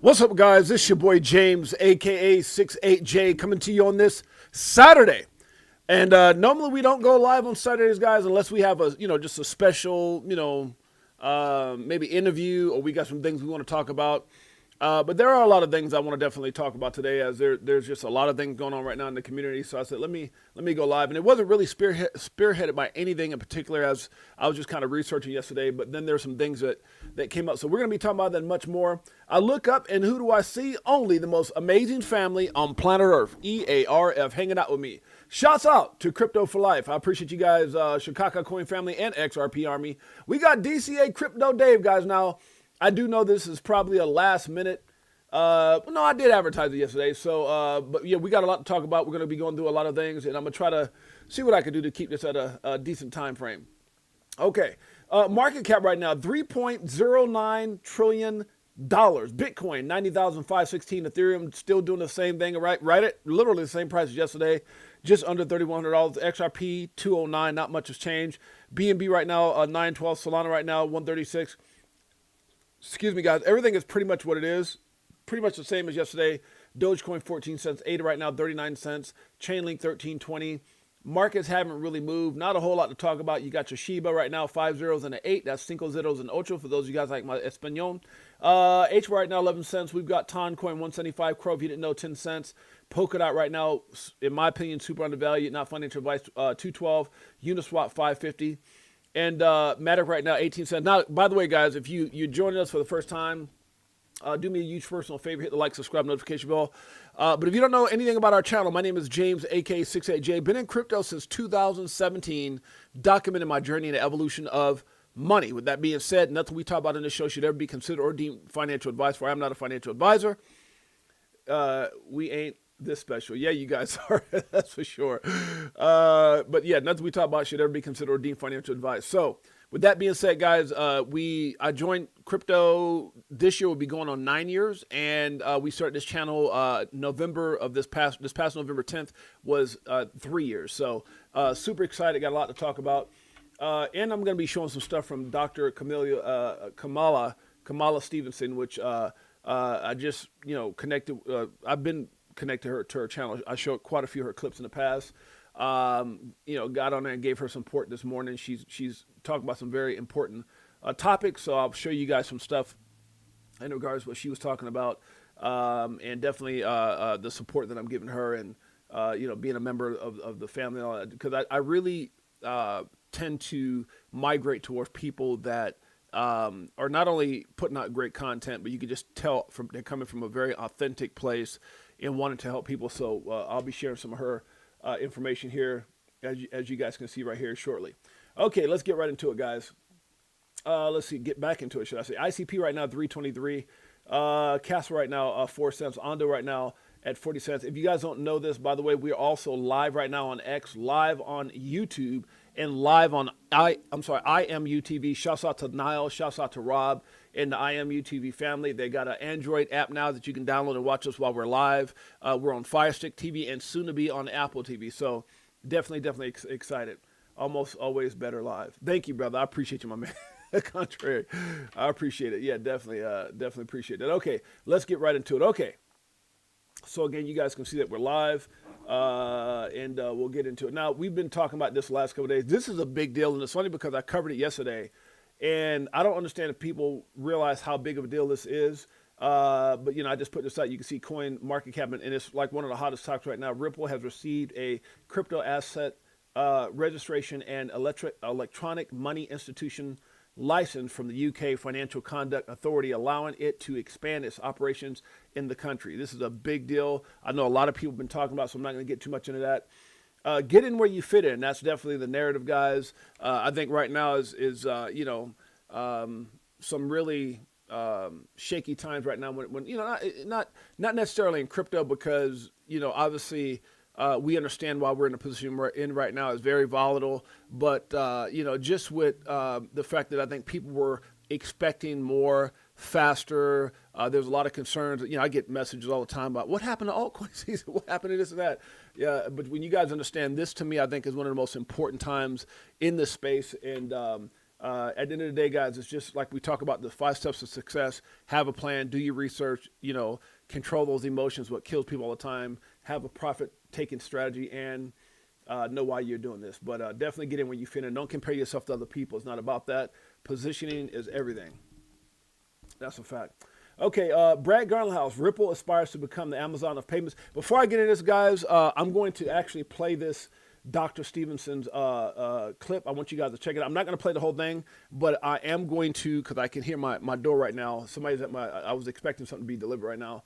What's up, guys? This is your boy James, aka 68J, coming to you on this Saturday. And normally we don't go live on Saturdays, guys, unless we have just a special, maybe interview, or we got some things we want to talk about. But there are a lot of things I want to definitely talk about today, as there's just a lot of things going on right now in the community. So I said, let me go live, and it wasn't really spearheaded by anything in particular, as I was just kind of researching yesterday. But then there's some things that came up, so we're gonna be talking about that and much more. I look up, and who do I see? Only the most amazing family on planet Earth, EARF, hanging out with me. Shouts out to Crypto for Life. I appreciate you guys, Chicago Coin family and XRP Army. We got DCA Crypto Dave, guys. Now, I do know this is probably a last minute. No, I did advertise it yesterday. So, but yeah, we got a lot to talk about. We're going to be going through a lot of things, and I'm going to try to see what I can do to keep this at a decent time frame. Okay. Market cap right now, $3.09 trillion. Bitcoin, 90,516. Ethereum still doing the same thing, right at literally the same price as yesterday, just under $3,100. XRP, 209, not much has changed. BNB right now, 912. Solana right now, 136. Excuse me, guys. Everything is pretty much what it is. Pretty much the same as yesterday. Dogecoin 14 cents. ADA right now 39 cents. Chainlink 13.20. Markets haven't really moved. Not a whole lot to talk about. You got your Shiba right now, 5 zeros and an 8. That's cinco zeros and ocho for those of you guys like my Espanol. H right now 11 cents. We've got Toncoin 175. Crow, if you didn't know, 10 cents. Polkadot right now, in my opinion, super undervalued. Not financial advice, 212. Uniswap 550. And Matic right now, 18 cents. Now, by the way, guys, if you're joining us for the first time, do me a huge personal favor. Hit the like, subscribe, notification bell. But if you don't know anything about our channel, my name is James, aka 68J. Been in crypto since 2017, documenting my journey and the evolution of money. With that being said, nothing we talk about in this show should ever be considered or deemed financial advice, for I am not a financial advisor. We ain't this special. Yeah, you guys are. That's for sure. But yeah, nothing we talk about should ever be considered or deemed financial advice. So with that being said, guys, I joined crypto this year. Will be going on 9 years, and we started this channel November of this past November 10th was 3 years. So super excited. Got a lot to talk about, and I'm going to be showing some stuff from Dr. Kamala Stevenson, which I just connected. I've been connected to her channel. I showed quite a few of her clips in the past. Got on there and gave her some support this morning. She's talking about some very important topics. So I'll show you guys some stuff in regards to what she was talking about, and definitely the support that I'm giving her, and being a member of the family, because I really tend to migrate towards people that are not only putting out great content, but you can just tell they're coming from a very authentic place and wanting to help people. So I'll be sharing some of her information here, as you guys can see right here shortly. Okay, let's get right into it, guys. Let's see, get back into it, should I say. ICP right now, 323. Castle right now, 4 cents. Ondo right now at 40 cents. If you guys don't know this, by the way, we're also live right now on X, live on YouTube, and live on IMUTV. Shouts out to Niall, shouts out to Rob and the IMUTV family. They got an Android app now that you can download and watch us while we're live. We're on Fire Stick TV and soon to be on Apple TV. So definitely excited. Almost always better live. Thank you, brother. I appreciate you, my man. Contrary, I appreciate it. Yeah, definitely appreciate it. Okay, let's get right into it. Okay. So again, you guys can see that we're live, and we'll get into it. Now, we've been talking about this the last couple of days. This is a big deal, and it's funny because I covered it yesterday, and I don't understand if people realize how big of a deal this is. But I just put this out. You can see coin market cap, and it's like one of the hottest stocks right now. Ripple has received a crypto asset registration and electronic money institution license from the UK Financial Conduct Authority, allowing it to expand its operations in the country. This is a big deal. I know a lot of people have been talking about, so I'm not going to get too much into that. Get in where you fit in. That's definitely the narrative, guys. I think right now is some really shaky times right now when not necessarily in crypto, because obviously we understand why we're in the position we're in right now is very volatile, but just with the fact that I think people were expecting more faster. There's a lot of concerns. I get messages all the time about what happened to altcoin season, what happened to this and that. Yeah, but when you guys understand this, to me, I think is one of the most important times in this space, and At the end of the day, guys, it's just like we talk about the 5 steps of success. Have a plan, do your research, control those emotions, what kills people all the time, have a profit-taking strategy, and know why you're doing this. But definitely get in when you fit in. Don't compare yourself to other people. It's not about that. Positioning is everything. That's a fact. Okay, Brad Garlandhouse, Ripple aspires to become the Amazon of payments. Before I get into this, guys, I'm going to actually play this Dr. Stevenson's clip. I want you guys to check it out. I'm not going to play the whole thing, but I am going to, because I can hear my door right now. Somebody's at I was expecting something to be delivered right now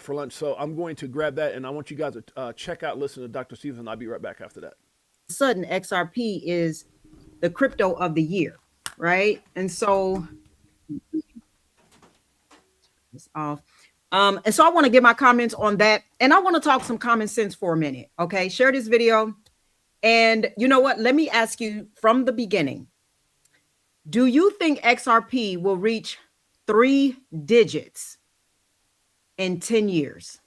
for lunch. So I'm going to grab that, and I want you guys to check out, listen to Dr. Stevenson. I'll be right back after that. Sudden XRP is the crypto of the year, right? And so it's off. And so I want to get my comments on that, and I want to talk some common sense for a minute. Okay, share this video. And you know what? Let me ask you from the beginning. Do you think XRP will reach 3 digits in 10 years?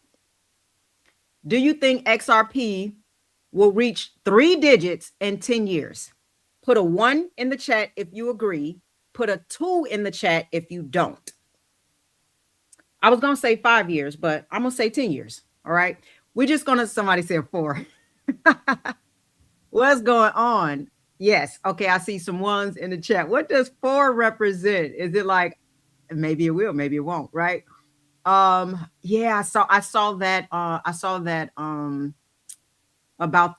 Do you think XRP will reach 3 digits in 10 years? Put a 1 in the chat if you agree. Put a 2 in the chat if you don't. I was going to say 5 years, but I'm going to say 10 years. All right. We're just going to, somebody said 4. What's going on? Yes. Okay. I see some 1s in the chat. What does 4 represent? Is it like, maybe it will, maybe it won't, right? Yeah, I saw that about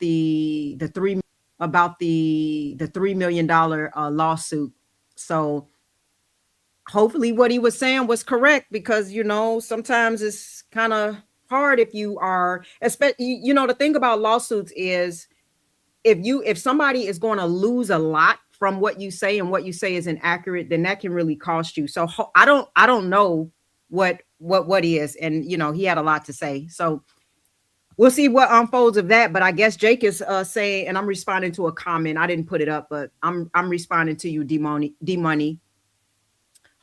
the $3 million lawsuit. So hopefully what he was saying was correct, because sometimes it's kind of hard if you are, especially, the thing about lawsuits is if somebody is going to lose a lot from what you say, and what you say is inaccurate, then that can really cost you. So I don't know what is, and he had a lot to say. So we'll see what unfolds of that. But I guess Jake is saying, and I'm responding to a comment. I didn't put it up, but I'm responding to you, D-Money.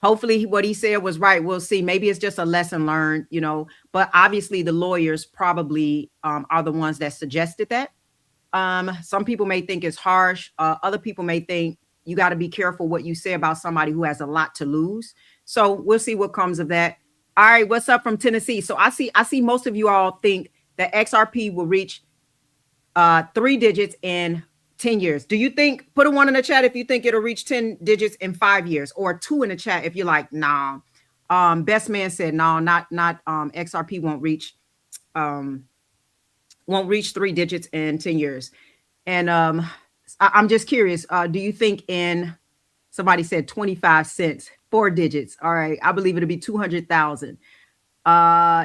Hopefully what he said was right. We'll see. Maybe it's just a lesson learned, but obviously the lawyers probably are the ones that suggested that. Some people may think it's harsh. Other people may think you got to be careful what you say about somebody who has a lot to lose. So we'll see what comes of that. All right. What's up from Tennessee? So I see most of you all think that XRP will reach 3 digits in 10 years. Do you think, put a 1 in the chat if you think it'll reach 10 digits in 5 years, or 2 in the chat if you're like, nah. Best man said, no, not XRP won't reach 3 digits in 10 years. And I'm just curious, do you think somebody said 25 cents, 4 digits? All right, I believe it'll be 200,000.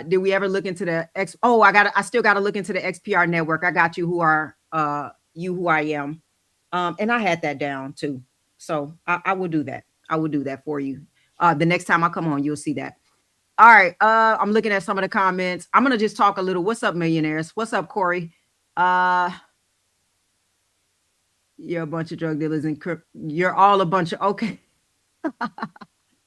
Did we ever look into the I still got to look into the XPR network. I got you who are who I am. And I had that down too. So I will do that. I will do that for you. The next time I come on, you'll see that. All right. I'm looking at some of the comments. I'm going to just talk a little. What's up, millionaires? What's up, Corey? You're a bunch of drug dealers and you're all a bunch of, okay.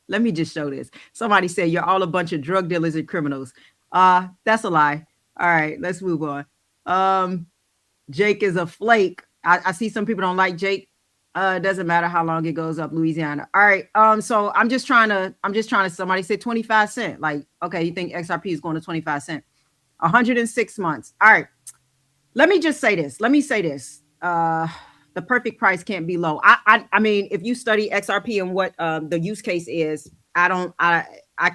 Let me just show this. Somebody said you're all a bunch of drug dealers and criminals. That's a lie. All right, let's move on. Jake is a flake. I see some people don't like Jake. It doesn't matter how long it goes up, Louisiana. All right. So I'm just trying to, somebody said 25 cents. Like, okay, you think XRP is going to 25 cents? 106 months. All right. Let me just say this. The perfect price can't be low. I mean, if you study XRP and what the use case is, I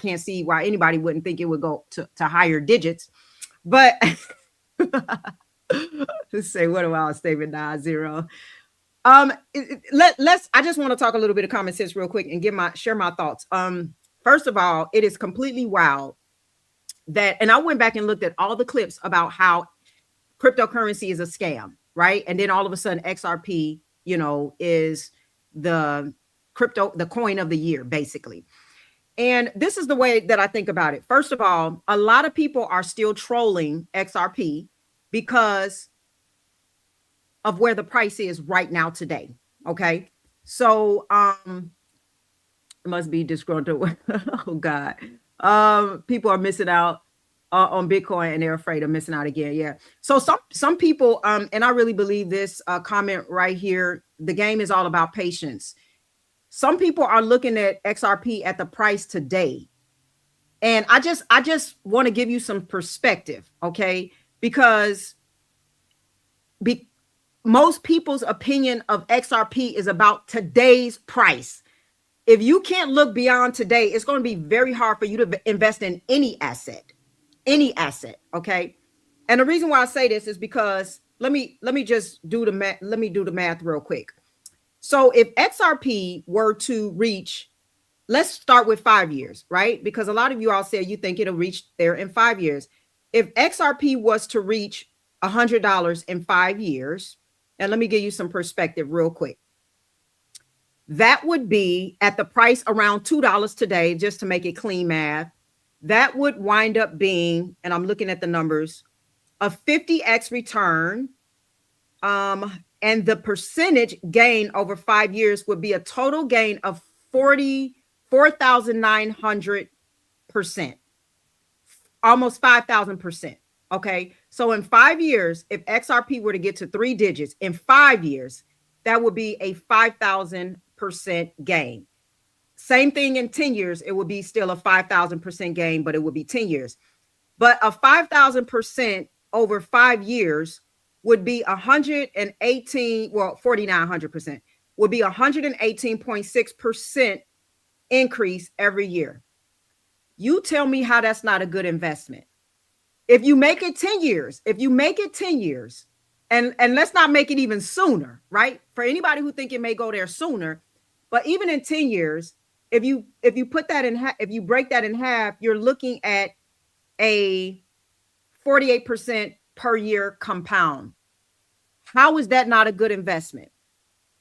can't see why anybody wouldn't think it would go to higher digits. But let's say, what a wild statement. Nah, 0. I just want to talk a little bit of common sense real quick and share my thoughts. First of all, it is completely wild that, and I went back and looked at all the clips about how cryptocurrency is a scam, right? And then all of a sudden XRP, is the coin of the year, basically. And this is the way that I think about it. First of all, a lot of people are still trolling XRP because of where the price is right now today. Okay. So, it must be disgruntled. Oh God. People are missing out on Bitcoin and they're afraid of missing out again. Yeah. So some people, and I really believe this comment right here, the game is all about patience. Some people are looking at XRP at the price today. And I just want to give you some perspective, okay? Because most people's opinion of XRP is about today's price. If you can't look beyond today, it's going to be very hard for you to invest in any asset, okay? And the reason why I say this is because let me just do the math. Let me do the math real quick. So if XRP were to reach, let's start with 5 years, right? Because a lot of you all say you think it'll reach there in 5 years. If XRP was to reach $100 in 5 years, and let me give you some perspective real quick. That would be at the price around $2 today, just to make it clean math. That would wind up being, and I'm looking at the numbers, a 50x return. And the percentage gain over 5 years would be a total gain of 4,900%, almost 5,000%. Okay. So in 5 years, if XRP were to get to 3 digits in 5 years, that would be a 5,000% gain. Same thing in 10 years, it would be still a 5,000% gain, but it would be 10 years. But a 5,000% over 5 years would be 4,900% would be 118.6% increase every year. You tell me how that's not a good investment. If you make it 10 years, and let's not make it even sooner, right? For anybody who think it may go there sooner, but even in 10 years, if you put that in half, if you break that in half, you're looking at a 48% per year compound. How is that not a good investment?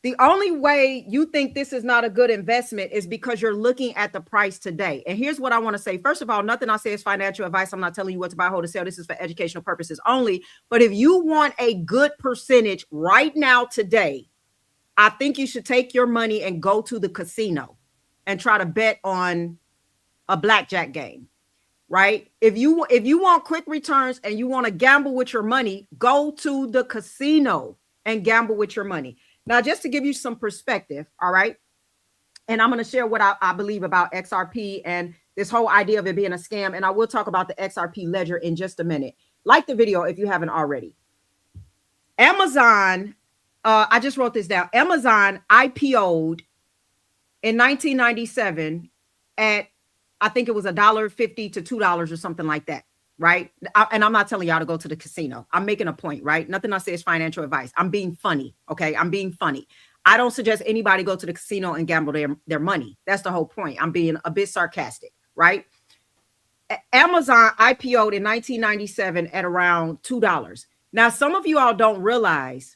The only way you think this is not a good investment is because you're looking at the price today. And here's what I want to say. First of all, nothing I say is financial advice. I'm not telling you what to buy, hold, or sell. This is for educational purposes only. But if you want a good percentage right now today, I think you should take your money and go to the casino and try to bet on a blackjack game, right? If you want quick returns and you want to gamble with your money, go to the casino and gamble with your money. Now, just to give you some perspective, all right, and I'm going to share what I believe about XRP and this whole idea of it being a scam, and I will talk about the XRP ledger in just a minute. Like the video if you haven't already. Amazon, I just wrote this down. Amazon IPO'd in 1997 at, I think it was $1.50 to $2 or something like that. Right. And I'm not telling y'all to go to the casino. I'm making a point, right? Nothing I say is financial advice. I'm being funny. Okay. I'm being funny. I don't suggest anybody go to the casino and gamble their money. That's the whole point. I'm being a bit sarcastic, right? Amazon IPO'd in 1997 at around $2. Now, some of you all don't realize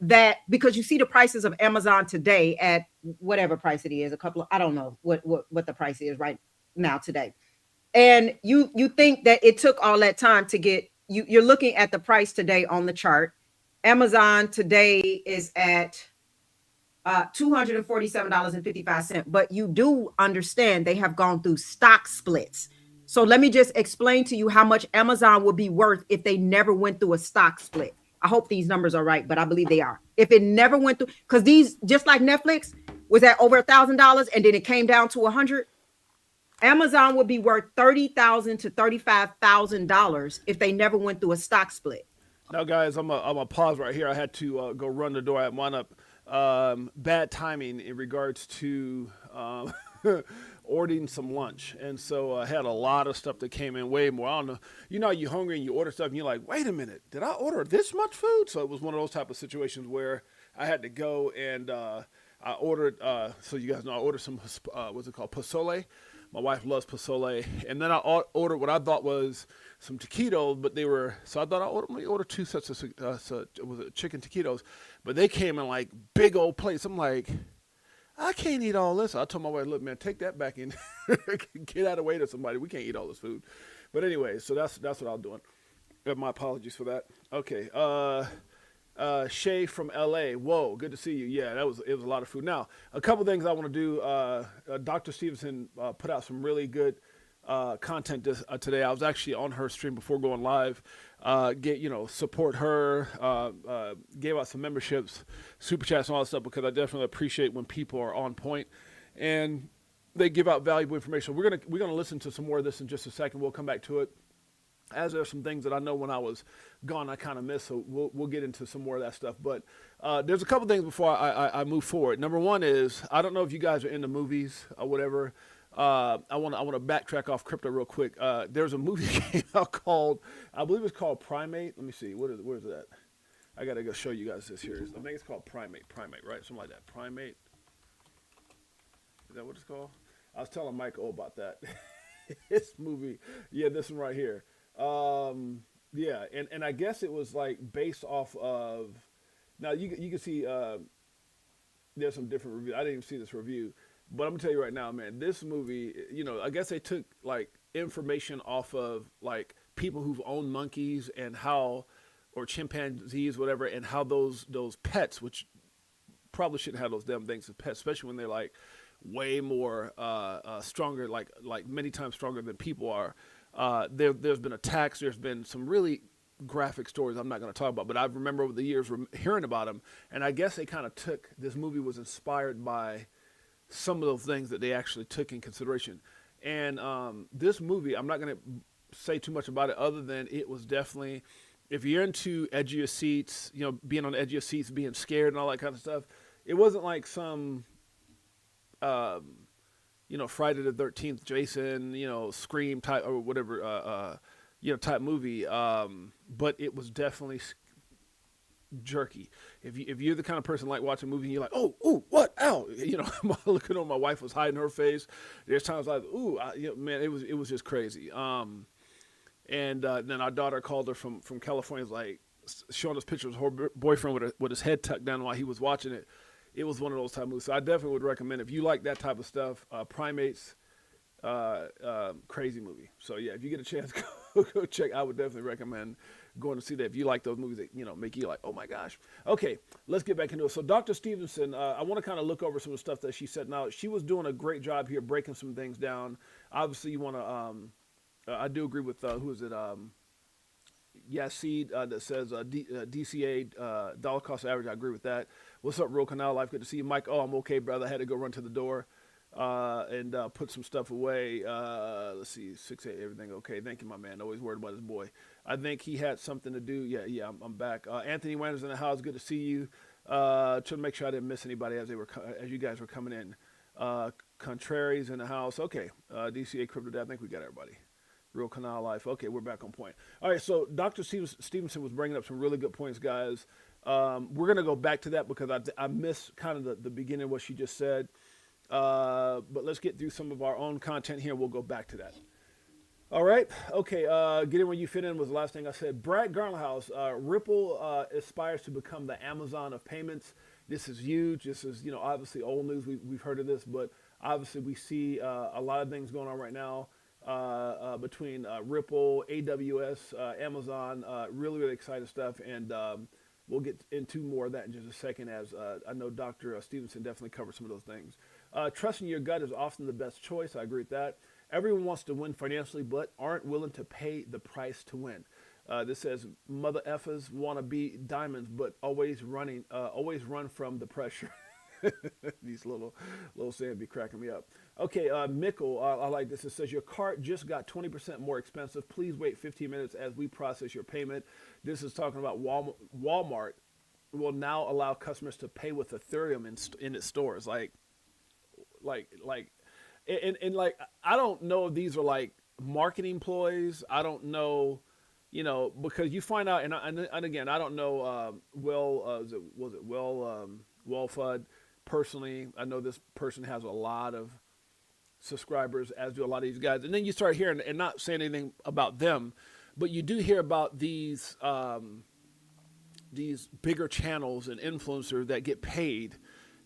that because you see the prices of Amazon today at whatever price it is, I don't know what the price is right now today. And you think that it took all that time to get, you're looking at the price today on the chart. Amazon today is at $247.55. But you do understand they have gone through stock splits. So let me just explain to you how much Amazon would be worth if they never went through a stock split. I hope these numbers are right, but I believe they are. If it never went through, because these, just like Netflix, was at over $1,000 and then it came down to $100. Amazon would be worth $30,000 to $35,000 if they never went through a stock split. Now, guys, I'm a pause right here. I had to go run the door. I wound up bad timing in regards to ordering some lunch, and so I had a lot of stuff that came in, way more. I don't know. You know, you're hungry and you order stuff, and you're like, "Wait a minute, did I order this much food?" So it was one of those type of situations where I had to go and I ordered. So you guys know, I ordered some what's it called, pozole. My wife loves pozole, and then I ordered what I thought was some taquitos, but they were, so I thought let me order 2 sets of chicken taquitos, but they came in like big old plates. I'm like, I can't eat all this. I told my wife, look, man, take that back in, get out of the way to somebody. We can't eat all this food. But anyway, so that's what I'm doing. My apologies for that. Okay. Shay from LA. Whoa, good to see you. Yeah, it was a lot of food. Now, a couple things I want to do. Dr. Stevenson put out some really good content today. I was actually on her stream before going live. Support her. Gave out some memberships, super chats, and all that stuff because I definitely appreciate when people are on point and they give out valuable information. We're gonna listen to some more of this in just a second. We'll come back to it. As there's some things that I know when I was gone I kind of missed, so we'll get into some more of that stuff. But there's a couple things before I move forward. Number one is I don't know if you guys are into movies or whatever. I want to backtrack off crypto real quick. There's a movie that came out called, I believe it's called Primate. Let me see, where's that? I gotta go show you guys this here. I think it's called Primate, right? Something like that. Primate. Is that what it's called? I was telling Michael about that. This movie, yeah, this one right here. Yeah, and I guess it was like based off of. Now you can see there's some different reviews. I didn't even see this review, but I'm gonna tell you right now, man, this movie, I guess they took like information off of like people who've owned monkeys and how, or chimpanzees, whatever, and how those pets, which probably shouldn't have those damn things as pets, especially when they're like way more stronger, like many times stronger than people are. There's been attacks. There's been some really graphic stories I'm not going to talk about, but I remember over the years hearing about them, and I guess they kind of took, this movie was inspired by some of those things that they actually took in consideration. And this movie, I'm not going to say too much about it other than it was definitely, if you're into edge of your seats, being on the edge of your seats, being scared and all that kind of stuff, it wasn't like some Friday the 13th, Jason, Scream type or whatever, type movie. But it was definitely jerky. If you're the kind of person like watching a movie and you're like, oh, what, ow, looking on, my wife was hiding her face. There's times like, man, it was just crazy. And then our daughter called her from California, like showing us pictures of her boyfriend with his head tucked down while he was watching it. It was one of those type of movies. So I definitely would recommend, if you like that type of stuff, Primates, crazy movie. So yeah, if you get a chance, go check. I would definitely recommend going to see that if you like those movies that, make you like, oh my gosh. Okay, let's get back into it. So Dr. Stevenson, I want to kind of look over some of the stuff that she said. Now, she was doing a great job here breaking some things down. Obviously, you want to, I do agree with, who is it? Yasid that says DCA, dollar cost average. I agree with that. What's up, Real Canal Life? Good to see you, Mike. Oh, I'm okay, brother. I had to go run to the door and put some stuff away. Let's see, 6-8, everything okay. Thank you, my man. Always worried about his boy. I think he had something to do. Yeah, I'm back. Anthony Wanders in the house. Good to see you. Trying to make sure I didn't miss anybody as you guys were coming in. Contraries in the house. Okay. DCA Crypto Dad. I think we got everybody. Real Canal Life. Okay, we're back on point. All right, so Dr. Stevenson was bringing up some really good points, guys. We're going to go back to that because I missed kind of the beginning of what she just said. But let's get through some of our own content here. We'll go back to that. All right. Okay. Get in where you fit in was the last thing I said. Brad Garlinghouse, Ripple aspires to become the Amazon of payments. This is huge. This is, obviously old news. We've heard of this, but obviously we see a lot of things going on right now. Between Ripple, AWS, Amazon, really, really exciting stuff. And we'll get into more of that in just a second, as I know Dr. Stevenson definitely covered some of those things. Trusting your gut is often the best choice. I agree with that. Everyone wants to win financially, but aren't willing to pay the price to win. This says, mother effers want to be diamonds, but always run from the pressure. These little sayings be cracking me up. Okay, Mickle, I like this. It says, your cart just got 20% more expensive. Please wait 15 minutes as we process your payment. This is talking about Walmart will now allow customers to pay with Ethereum in its stores. Like, I don't know if these are like marketing ploys. I don't know, because you find out, and again, I don't know, was it Wellfud? Personally, I know this person has a lot of subscribers, as do a lot of these guys. And then you start hearing, and not saying anything about them, but you do hear about these bigger channels and influencers that get paid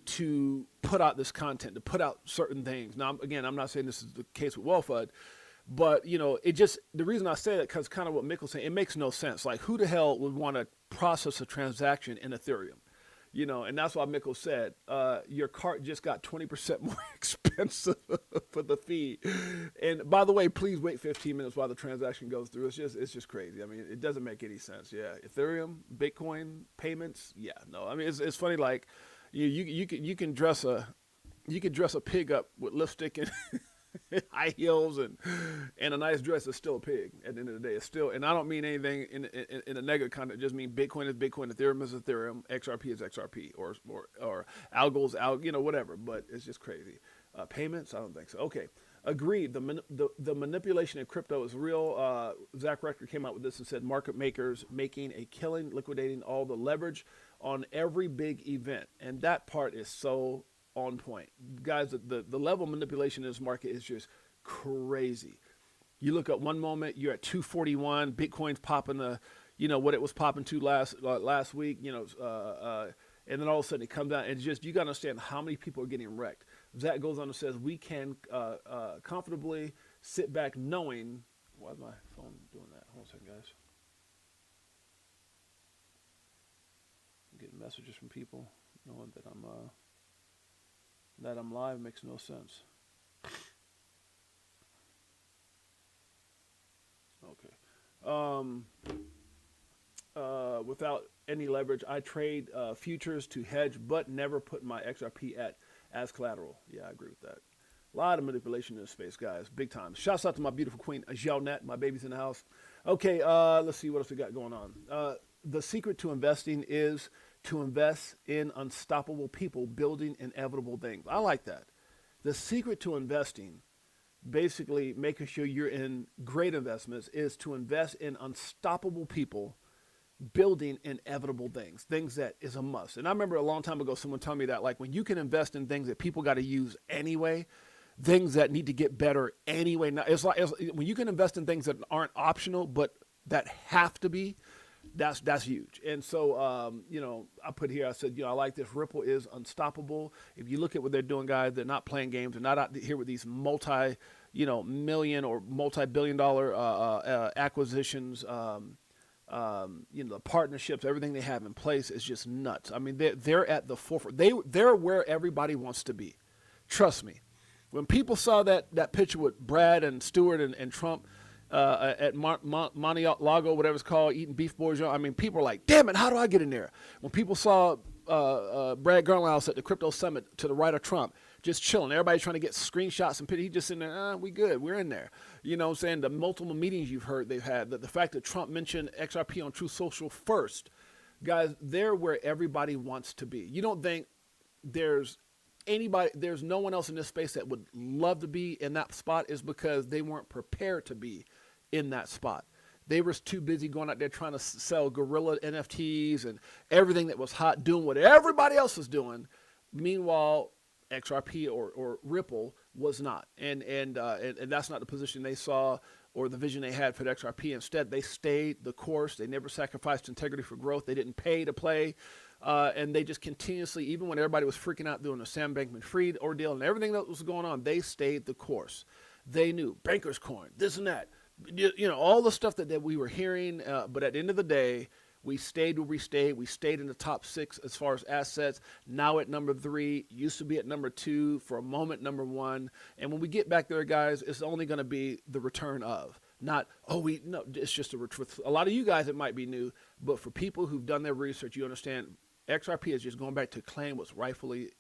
to put out this content, to put out certain things. Now, again, I'm not saying this is the case with Wellfud, but the reason I say that, because kind of what Mickle's saying, it makes no sense. Like, who the hell would want to process a transaction in Ethereum? And that's why Mikkel said, your cart just got 20% more expensive for the fee. And by the way, please wait 15 minutes while the transaction goes through. It's just crazy. I mean, it doesn't make any sense. Yeah, Ethereum, Bitcoin payments. Yeah, no. I mean, it's funny. Like, you can dress a pig up with lipstick and high heels and a nice dress. Is still a pig at the end of the day. It's still, and I don't mean anything in a negative context. Just mean Bitcoin is Bitcoin, Ethereum is Ethereum, XRP is XRP, or algo's algo, whatever. But it's just crazy. Payments, I don't think so. Okay, agreed. The manipulation in crypto is real. Zach Rector came out with this and said market makers making a killing, liquidating all the leverage on every big event, and that part is so on point. Guys, the level of manipulation in this market is just crazy. You look at one moment, you're at 241, Bitcoin's popping what it was popping to last week, and then all of a sudden it comes down, and just, you got to understand how many people are getting wrecked. Zach goes on and says, we can comfortably sit back knowing, why is my phone doing that? Hold on a second, guys. I'm getting messages from people knowing that I'm live makes no sense. Okay. Without any leverage, I trade futures to hedge, but never put my XRP as collateral. Yeah, I agree with that. A lot of manipulation in this space, guys. Big time. Shouts out to my beautiful queen, Jeanette. My baby's in the house. Okay, let's see what else we got going on. The secret to investing is to invest in unstoppable people building inevitable things. I like that. The secret to investing, basically making sure you're in great investments, is to invest in unstoppable people building inevitable things that is a must. And I remember a long time ago someone telling me that, like, when you can invest in things that people got to use anyway, things that need to get better anyway. Now, it's like when you can invest in things that aren't optional but that have to be, that's huge. And so, I put here, I said, I like this. Ripple is unstoppable. If you look at what they're doing, guys, they're not playing games. They're not out here with these million or multi-billion dollar acquisitions. The partnerships, everything they have in place is just nuts. I mean, they're at the forefront. They're where everybody wants to be. Trust me. When people saw that picture with Brad and Stewart and Trump, at Mar-a-Lago, whatever it's called, eating beef bourguignon. I mean, people are like, damn it, how do I get in there? When people saw Brad Garlinghouse at the crypto summit to the right of Trump, just chilling, everybody trying to get screenshots and pictures, he just in there, we good, we're in there. You know what I'm saying? The multiple meetings you've heard they've had, the fact that Trump mentioned XRP on Truth Social first, guys, they're where everybody wants to be. You don't think there's no one else in this space that would love to be in that spot, is because they weren't prepared to be in that spot. They were too busy going out there trying to sell guerrilla NFTs and everything that was hot, doing what everybody else was doing. Meanwhile, XRP or Ripple was not, and that's not the position they saw or the vision they had for the XRP. Instead, they stayed the course. They never sacrificed integrity for growth. They didn't pay to play. And they just continuously, even when everybody was freaking out doing the Sam Bankman-Fried ordeal and everything that was going on, they stayed the course. They knew Banker's Coin, this and that, all the stuff that we were hearing. But at the end of the day, we stayed where we stayed. We stayed in the top 6 as far as assets. Now at number 3, used to be at number 2, for a moment number 1. And when we get back there, guys, it's only going to be the return of. Not, no, it's just a lot of you guys, it might be new, but for people who've done their research, you understand XRP is just going back to claim what's rightfully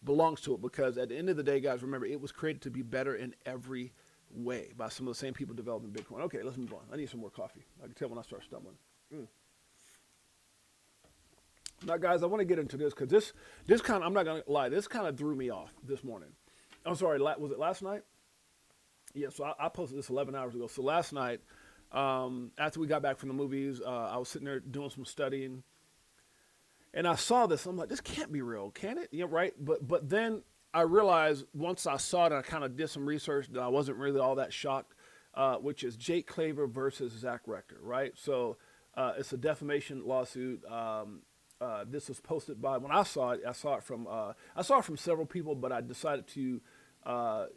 belongs to it, because at the end of the day, guys, remember, it was created to be better in every way by some of the same people developing Bitcoin. Okay, let's move on. I need some more coffee. I can tell when I start stumbling. Now, guys, I want to get into this because this kind of, I'm not going to lie, this kind of threw me off this morning. I'm sorry, was it last night? Yeah, so I posted this 11 hours ago. So last night, after we got back from the movies, I was sitting there doing some studying, and I saw this. I'm like, this can't be real, can it? Yeah, right. But then I realized once I saw it, and I kind of did some research, that I wasn't really all that shocked, which is Jake Claver versus Zach Rector, right? So it's a defamation lawsuit. This was posted by, when I saw it from several people, but I decided to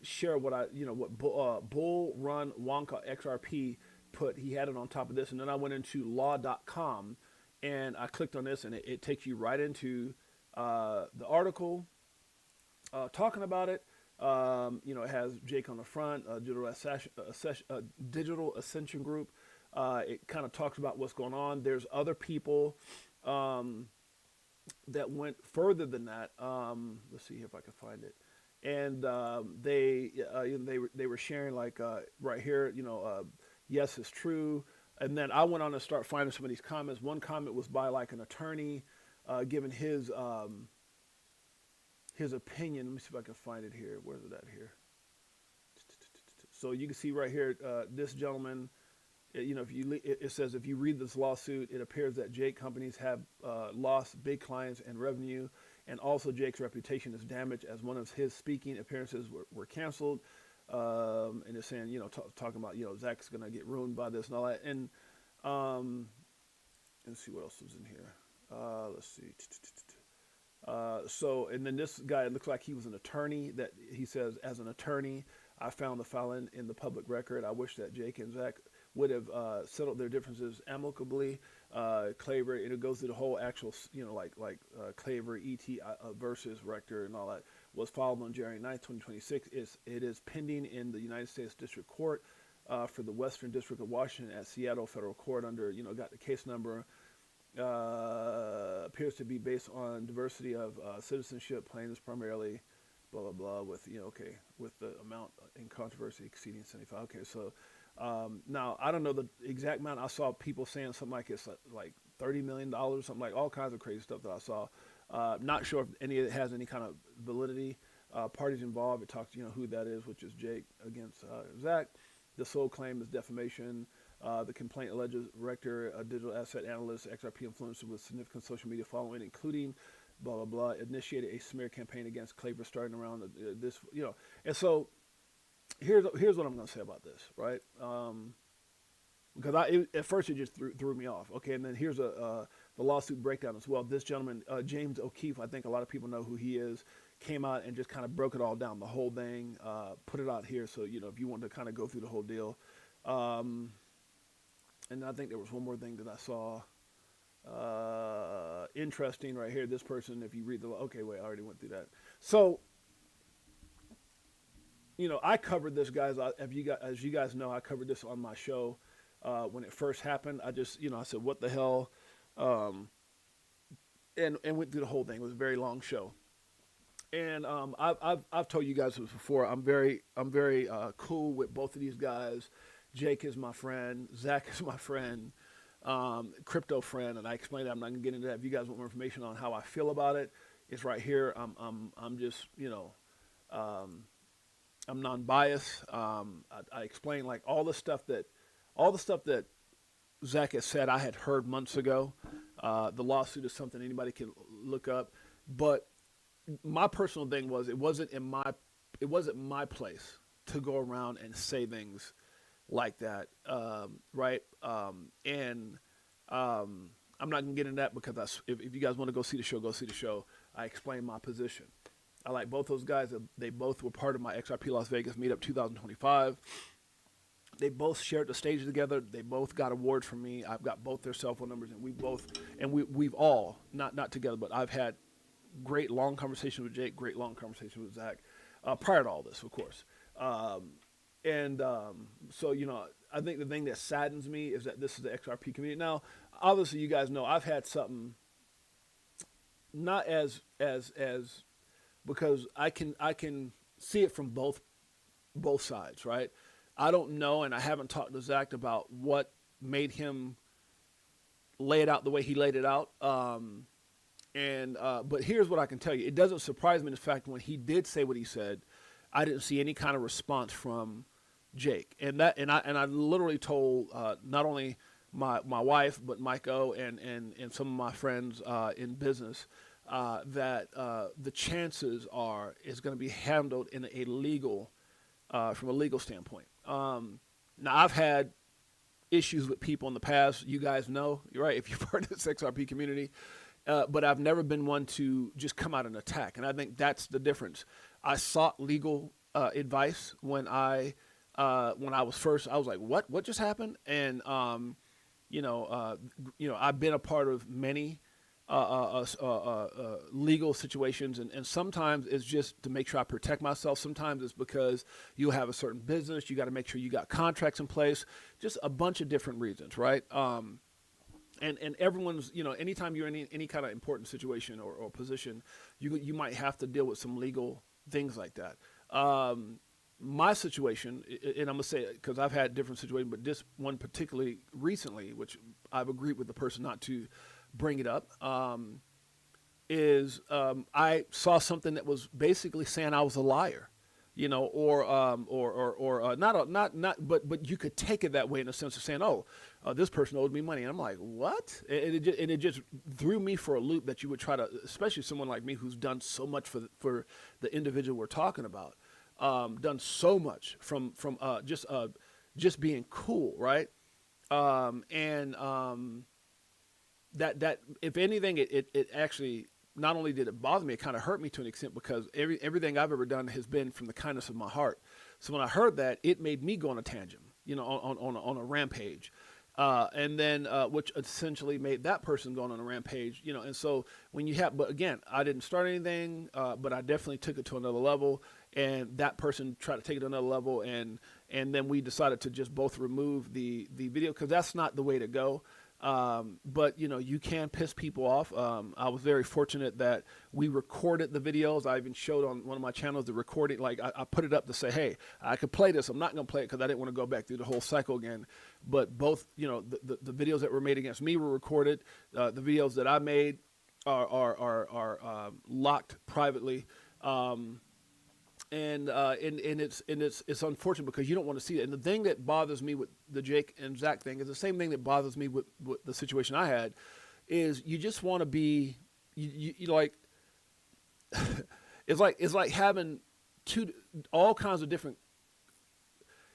share what Bull Run Wonka XRP put. He had it on top of this, and then I went into law.com, and I clicked on this, and it takes you right into the article talking about it. It has Jake on the front, Digital Ascension Group. It kind of talks about what's going on. There's other people that went further than that. Let's see if I can find it. And they were sharing like right here, yes, it's true. And then I went on to start finding some of these comments. One comment was by like an attorney giving his opinion. Let me see if I can find it here. Where's it at here? So you can see right here, this gentleman. It says if you read this lawsuit, it appears that Jake companies have lost big clients and revenue, and also Jake's reputation is damaged as one of his speaking appearances were canceled. And it's saying, talking about, Zach's gonna get ruined by this and all that. And let's see what else was in here. Let's see. And then this guy, it looks like he was an attorney. That he says, as an attorney, I found the filing in the public record. I wish that Jake and Zach would have settled their differences amicably. Claver, it goes through the whole actual, like Claver, ET versus Rector and all that was filed on January 9th, 2026. It is pending in the United States District Court for the Western District of Washington at Seattle Federal Court under, got the case number. Appears to be based on diversity of citizenship, plaintiffs primarily, blah, blah, blah, with, with the amount in controversy exceeding 75. Okay, so now I don't know the exact amount. I saw people saying something like it's like $30 million, something like all kinds of crazy stuff that I saw. Not sure if any of it has any kind of validity. Parties involved, it talks, who that is, which is Jake against Zach. The sole claim is defamation. The complaint alleges Rector, a digital asset analyst, XRP influencer with significant social media following, including blah, blah, blah, initiated a smear campaign against Claver starting around this, And so here's what I'm going to say about this, right? Because at first it just threw me off. Okay, and then here's the lawsuit breakdown as well. This gentleman, James O'Keefe, I think a lot of people know who he is, came out and just kind of broke it all down, the whole thing, put it out here. So, if you want to kind of go through the whole deal. And I think there was one more thing that I saw interesting right here. This person, if you read okay, wait, I already went through that. So, I covered this, guys. As you guys know, I covered this on my show when it first happened. I just, I said, what the hell? And went through the whole thing. It was a very long show. And I've told you guys this before. I'm very cool with both of these guys. Jake is my friend. Zach is my friend, crypto friend, and I explained that. I'm not gonna get into that. If you guys want more information on how I feel about it, it's right here. I'm just I'm non-biased. I explain like all the stuff that Zach has said. I had heard months ago. The lawsuit is something anybody can look up, but my personal thing was it wasn't my place to go around and say things like that, right? And I'm not gonna get into that because if you guys want to go see the show, go see the show. I explain my position. I like both those guys. They both were part of my XRP Las Vegas meetup 2025. They both shared the stage together. They both got awards from me. I've got both their cell phone numbers, and we've all not together, but I've had great long conversations with Jake, great long conversations with Zach, prior to all this, of course. So, I think the thing that saddens me is that this is the XRP community. Now, obviously, you guys know I've had something not as because I can see it from both sides, right? I don't know, and I haven't talked to Zach about what made him lay it out the way he laid it out. But here's what I can tell you. It doesn't surprise me, in fact, when he did say what he said, I didn't see any kind of response from Jake. And I literally told not only my wife, but Mike O and some of my friends in business that the chances are is going to be handled in a legal, from a legal standpoint. Now, I've had issues with people in the past. You guys know, you're right, if you're part of this XRP community. But I've never been one to just come out and attack. And I think that's the difference. I sought legal advice when I was first. I was like, what just happened? And I've been a part of many legal situations, and sometimes it's just to make sure I protect myself. Sometimes it's because you have a certain business, you got to make sure you got contracts in place, just a bunch of different reasons, right? And everyone's, anytime you're in any kind of important situation or position, you might have to deal with some legal things like that. My situation, and I'm gonna say it because I've had different situations, but this one particularly recently, which I've agreed with the person not to bring it up, is I saw something that was basically saying I was a liar, or but you could take it that way in the sense of saying, oh, this person owed me money, and I'm like, what? And it just threw me for a loop that you would try to, especially someone like me who's done so much for the individual we're talking about, done so much from just being cool, right? That if anything, it actually not only did it bother me, it kind of hurt me to an extent because everything I've ever done has been from the kindness of my heart. So when I heard that, it made me go on a tangent, on a rampage. And then which essentially made that person go on a rampage, and so but again, I didn't start anything, but I definitely took it to another level, and that person tried to take it to another level, and then we decided to just both remove the video because that's not the way to go. But you can piss people off. I was very fortunate that we recorded the videos. I even showed on one of my channels the recording. Like I put it up to say, hey, I could play this. I'm not going to play it because I didn't want to go back through the whole cycle again. But both, the videos that were made against me were recorded. The videos that I made are locked privately. And it's unfortunate because you don't want to see it. And the thing that bothers me with the Jake and Zach thing is the same thing that bothers me with the situation I had, is you just want to be, you like, it's like having all kinds of different.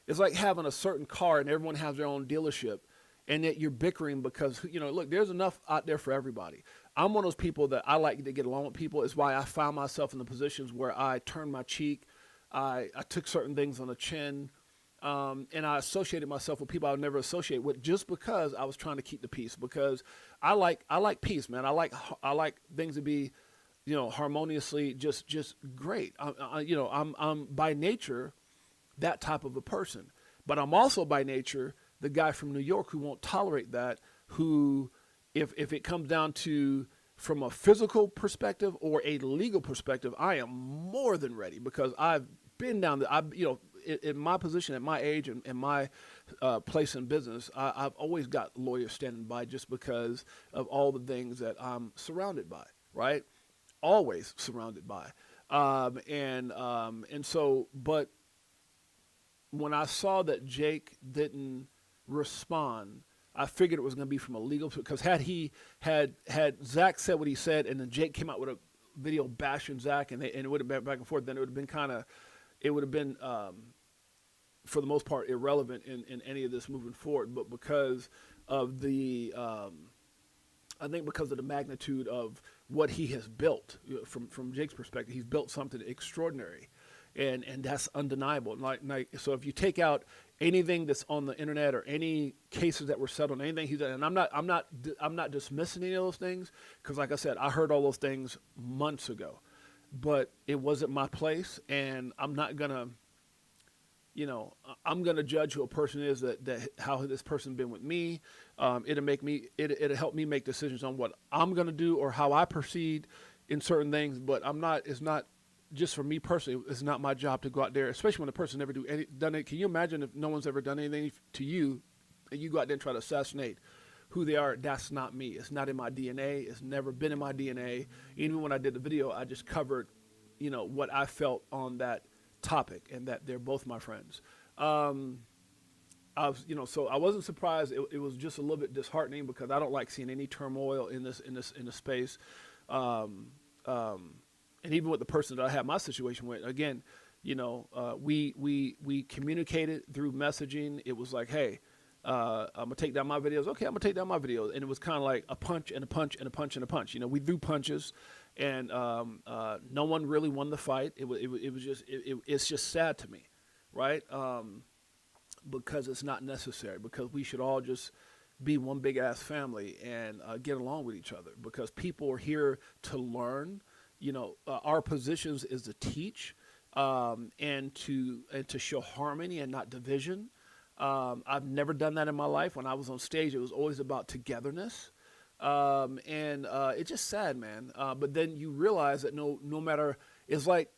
It's like having a certain car and everyone has their own dealership, and that you're bickering because, look, there's enough out there for everybody. I'm one of those people that I like to get along with people. It's why I found myself in the positions where I turned my cheek. I took certain things on the chin, and I associated myself with people I would never associate with just because I was trying to keep the peace. Because I like peace, man. I like things to be, harmoniously just great. I'm by nature that type of a person, but I'm also by nature the guy from New York who won't tolerate that. Who, if it comes down to from a physical perspective or a legal perspective, I am more than ready because I've been down there. In my position at my age and my place in business, I've always got lawyers standing by just because of all the things that I'm surrounded by, right? Always surrounded by. And so, but when I saw that Jake didn't respond, I figured it was going to be from a legal, because had Zach said what he said, and then Jake came out with a video bashing Zach, and it would have been back and forth, then it would have been for the most part irrelevant in any of this moving forward. But because of I think because of the magnitude of what he has built, from Jake's perspective, he's built something extraordinary. And that's undeniable. Like, so if you take out anything that's on the internet or any cases that were settled, anything he's done, and I'm not dismissing any of those things, because like I said, I heard all those things months ago, but it wasn't my place, and I'm not gonna, I'm gonna judge who a person is that how this person been with me. It'll help me make decisions on what I'm gonna do or how I proceed in certain things. But it's not. Just for me personally, it's not my job to go out there, especially when a person never done it. Can you imagine if no one's ever done anything to you, and you go out there and try to assassinate who they are? That's not me. It's not in my DNA. It's never been in my DNA. Even when I did the video, I just covered, what I felt on that topic, and that they're both my friends. So I wasn't surprised. It was just a little bit disheartening because I don't like seeing any turmoil in this space. And even with the person that I had my situation with, again, we communicated through messaging. It was like, hey, I'm gonna take down my videos. Okay, I'm gonna take down my videos, and it was kind of like a punch and a punch and a punch and a punch. We threw punches, and no one really won the fight. It's just sad to me, right? Because it's not necessary. Because we should all just be one big ass family and get along with each other, because people are here to learn. Our positions is to teach, and to show harmony and not division. I've never done that in my life. When I was on stage, it was always about togetherness. And it's just sad, man. But then you realize that no matter, it's like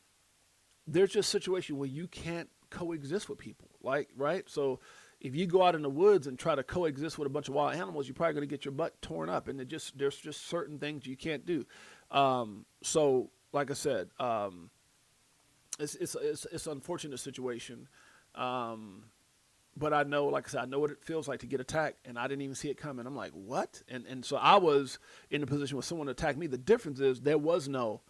there's just a situation where you can't coexist with people, like, right? So if you go out in the woods and try to coexist with a bunch of wild animals, you're probably going to get your butt torn up, and there's just certain things you can't do. So like I said, it's an unfortunate situation. But I know, like I said, I know what it feels like to get attacked, and I didn't even see it coming. I'm like, what? And so I was in a position where someone attacked me. The difference is there was no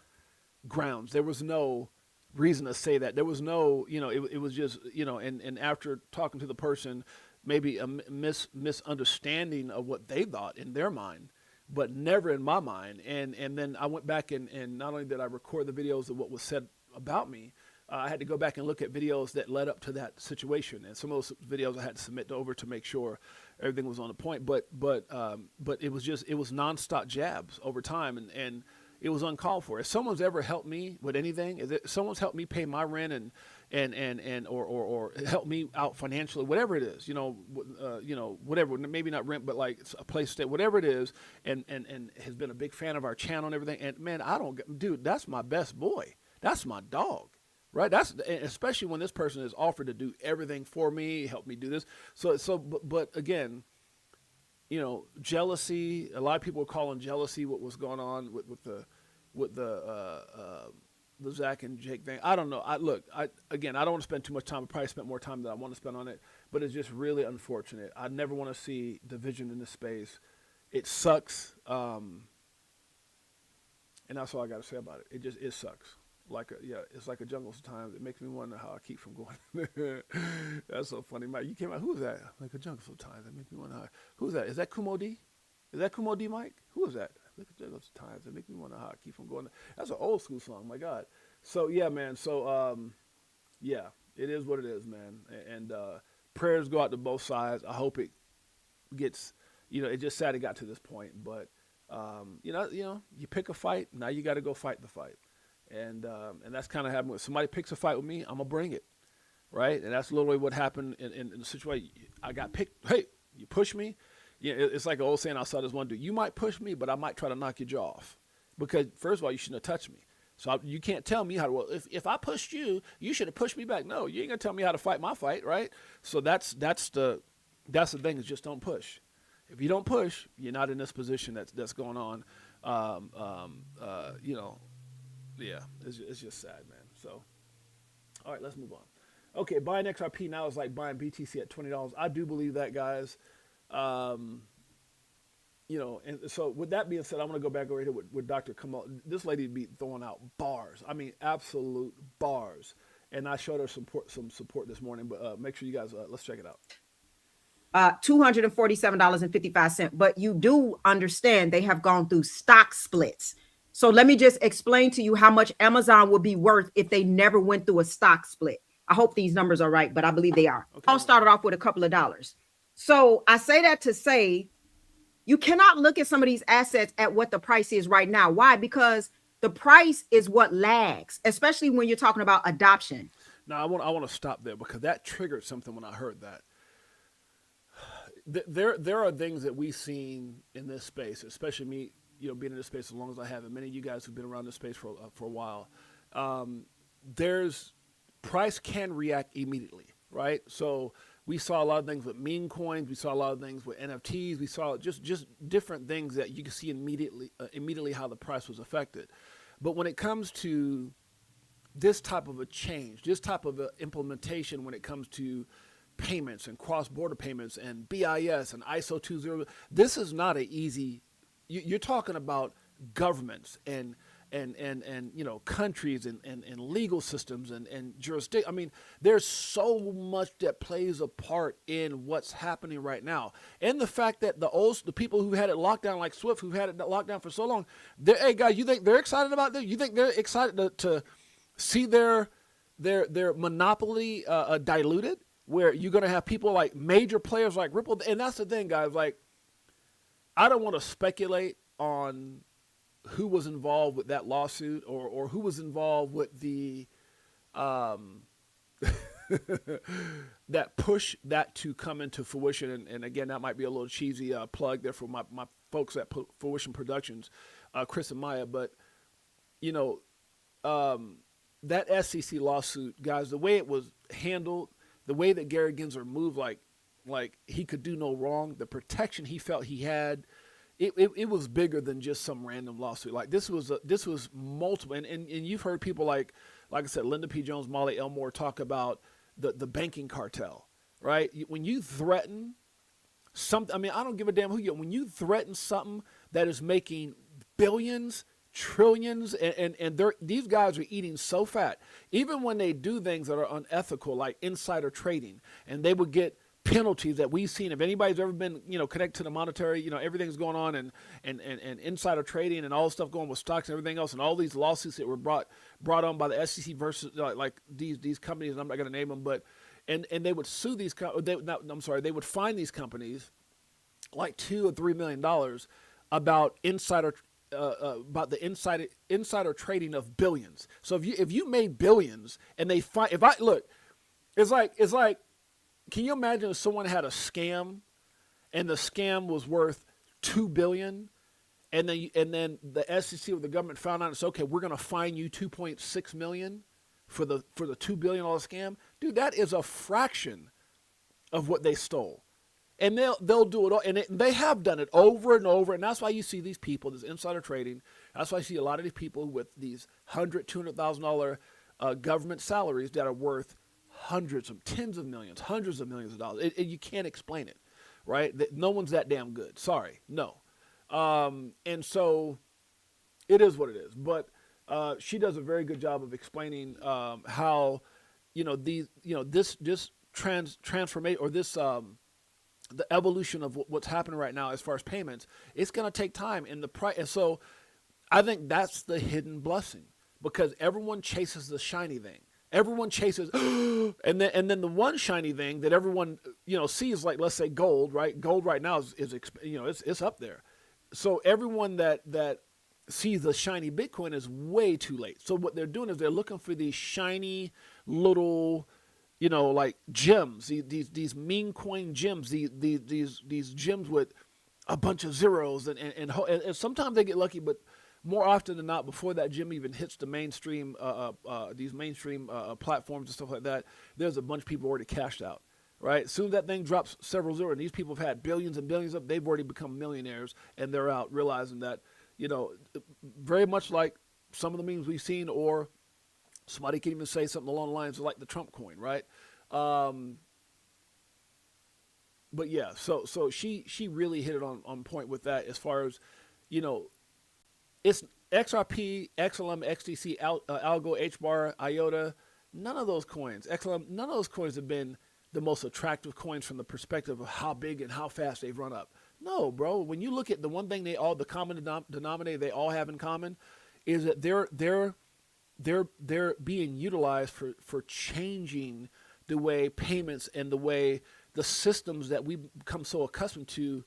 grounds. There was no reason to say that. There was no, it was just, and after talking to the person, maybe a misunderstanding of what they thought in their mind, but never in my mind. And then I went back and not only did I record the videos of what was said about me, I had to go back and look at videos that led up to that situation, and some of those videos I had to submit over to make sure everything was on the point. But it was nonstop jabs over time, and it was uncalled for. If someone's ever helped me with anything, if someone's helped me pay my rent or help me out financially, whatever it is, whatever, maybe not rent, but like a place to stay, whatever it is, and has been a big fan of our channel and everything. And man, dude, that's my best boy. That's my dog. Right, that's especially when this person is offered to do everything for me, help me do this. But again, jealousy. A lot of people are calling jealousy what was going on with the Zach and Jake thing. I don't know. I don't want to spend too much time. I probably spent more time than I want to spend on it, but it's just really unfortunate. I never want to see division in this space. It sucks, and that's all I got to say about it. It sucks. It's like a jungle sometimes. It makes me wonder how I keep from going. That's so funny, Mike. You came out. Who's that? Like a jungle sometimes. It makes me wonder who's that? Is that Kumo D? Is that Kumo D, Mike? Who is that? Like a jungle sometimes. It makes me wonder how I keep from going. That's an old school song. My God. So yeah, man. So yeah, it is what it is, man. And prayers go out to both sides. I hope it gets. It's just sad it got to this point, but you pick a fight. Now you got to go fight the fight. And that's kind of happened. If somebody picks a fight with me, I'm gonna bring it, right? And that's literally what happened in the situation. I got picked. Hey, you push me. It's like an old saying I saw this one dude. You might push me, but I might try to knock your jaw off, because first of all, you shouldn't have touched me. So you can't tell me how to. Well, if I pushed you, you should have pushed me back. No, you ain't gonna tell me how to fight my fight, right? So that's the thing, is just don't push. If you don't push, you're not in this position that's going on. Yeah, it's just sad, man. So, all right, let's move on. Okay, buying XRP now is like buying BTC at $20. I do believe that, guys. And so with that being said, I'm going to go back over here with Dr. Kamal. This lady be throwing out bars. I mean, absolute bars. And I showed her some support this morning, but make sure you guys, let's check it out. $247.55. But you do understand they have gone through stock splits. So let me just explain to you how much Amazon would be worth if they never went through a stock split. I hope these numbers are right, but I believe they are. Okay. I'll start it off with a couple of dollars. So I say that to say you cannot look at some of these assets at what the price is right now. Why? Because the price is what lags, especially when you're talking about adoption. Now, I want to stop there, because that triggered something when I heard that. There are things that we've seen in this space, especially me, being in this space as long as I have, and many of you guys who've been around this space for a while, there's price can react immediately, right? So we saw a lot of things with meme coins. We saw a lot of things with NFTs. We saw just different things that you can see immediately how the price was affected. But when it comes to this type of a change, this type of a implementation, when it comes to payments and cross-border payments and BIS and ISO 2.0, this is not an easy. You're talking about governments and countries and legal systems and jurisdiction. I mean, there's so much that plays a part in what's happening right now. And the fact that the people who had it locked down, like Swift, who've had it locked down for so long, hey guys, you think they're excited about this? You think they're excited to see their monopoly diluted, where you're going to have people like major players like Ripple? And that's the thing, guys, like, I don't want to speculate on who was involved with that lawsuit or who was involved with the that push that to come into fruition. And again, that might be a little cheesy plug there for my folks at Fruition Productions, Chris and Maya. But, you know, that SEC lawsuit, guys, the way it was handled, the way that Gary Gensler moved, like he could do no wrong, the protection he felt he had, it was bigger than just some random lawsuit. Like this was multiple, and you've heard people like I said, Linda P. Jones, Molly Elmore talk about the banking cartel, right? When you threaten something, I mean, I don't give a damn who you. When you threaten something that is making billions, trillions, and these guys are eating so fat, even when they do things that are unethical, like insider trading, and they would get penalties that we've seen. If anybody's ever been, connected to the monetary, everything's going on and insider trading and all the stuff going with stocks and everything else, and all these lawsuits that were brought on by the SEC versus like these companies, and I'm not going to name them, but and they would sue these. They would fine these companies like $2 or $3 million about about the insider trading of billions. So if you made billions and they find, it's like. Can you imagine if someone had a scam and the scam was worth $2 billion and then the SEC or the government found out and said, okay, we're going to fine you $2.6 million for the $2 billion scam? Dude, that is a fraction of what they stole. And they'll do it all, and they have done it over and over, and that's why you see these people, this insider trading. That's why I see a lot of these people with these $100,000-$200,000 government salaries that are worth hundreds of tens of millions, hundreds of millions of dollars. You can't explain it, right? No one's that damn good. Sorry, no. And so it is what it is. But she does a very good job of explaining how this transformation or this the evolution of what's happening right now as far as payments. It's going to take time, and and so I think that's the hidden blessing, because everyone chases the shiny thing. Everyone chases, and then the one shiny thing that everyone sees, like let's say gold, right? Gold right now is it's up there. So everyone that sees the shiny Bitcoin is way too late. So what they're doing is they're looking for these shiny little, like gems, these meme coin gems, these gems with a bunch of zeros, and sometimes they get lucky, but more often than not, before that gem even hits the mainstream, these mainstream platforms and stuff like that, there's a bunch of people already cashed out, right? As soon as that thing drops several zeros, and these people have had billions and billions of, they've already become millionaires, and they're out realizing that, very much like some of the memes we've seen, or somebody can even say something along the lines of like the Trump coin, right? But yeah, so she really hit it on point with that as far as, it's XRP, XLM, XTC, Algo, HBAR, IOTA. None of those coins, XLM, none of those coins have been the most attractive coins from the perspective of how big and how fast they've run up. No, bro. When you look at the one thing the common denominator they all have in common is that they're being utilized for changing the way payments and the way the systems that we've become so accustomed to,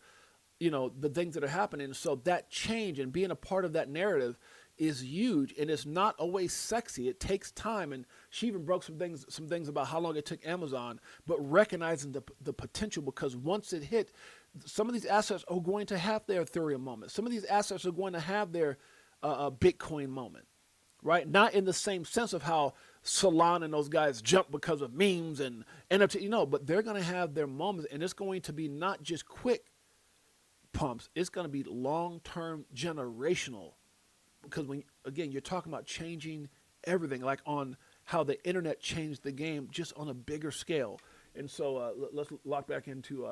the things that are happening. So that change and being a part of that narrative is huge, and it's not always sexy. It takes time, and she even broke some things about how long it took Amazon, but recognizing the potential, because once it hit, some of these assets are going to have their Ethereum moment. Some of these assets are going to have their Bitcoin moment, right? Not in the same sense of how Solana and those guys jump because of memes and NFT, but they're going to have their moments, and it's going to be not just quick pumps. It's going to be long-term, generational, because when again you're talking about changing everything, like on how the internet changed the game just on a bigger scale. And so let's lock back into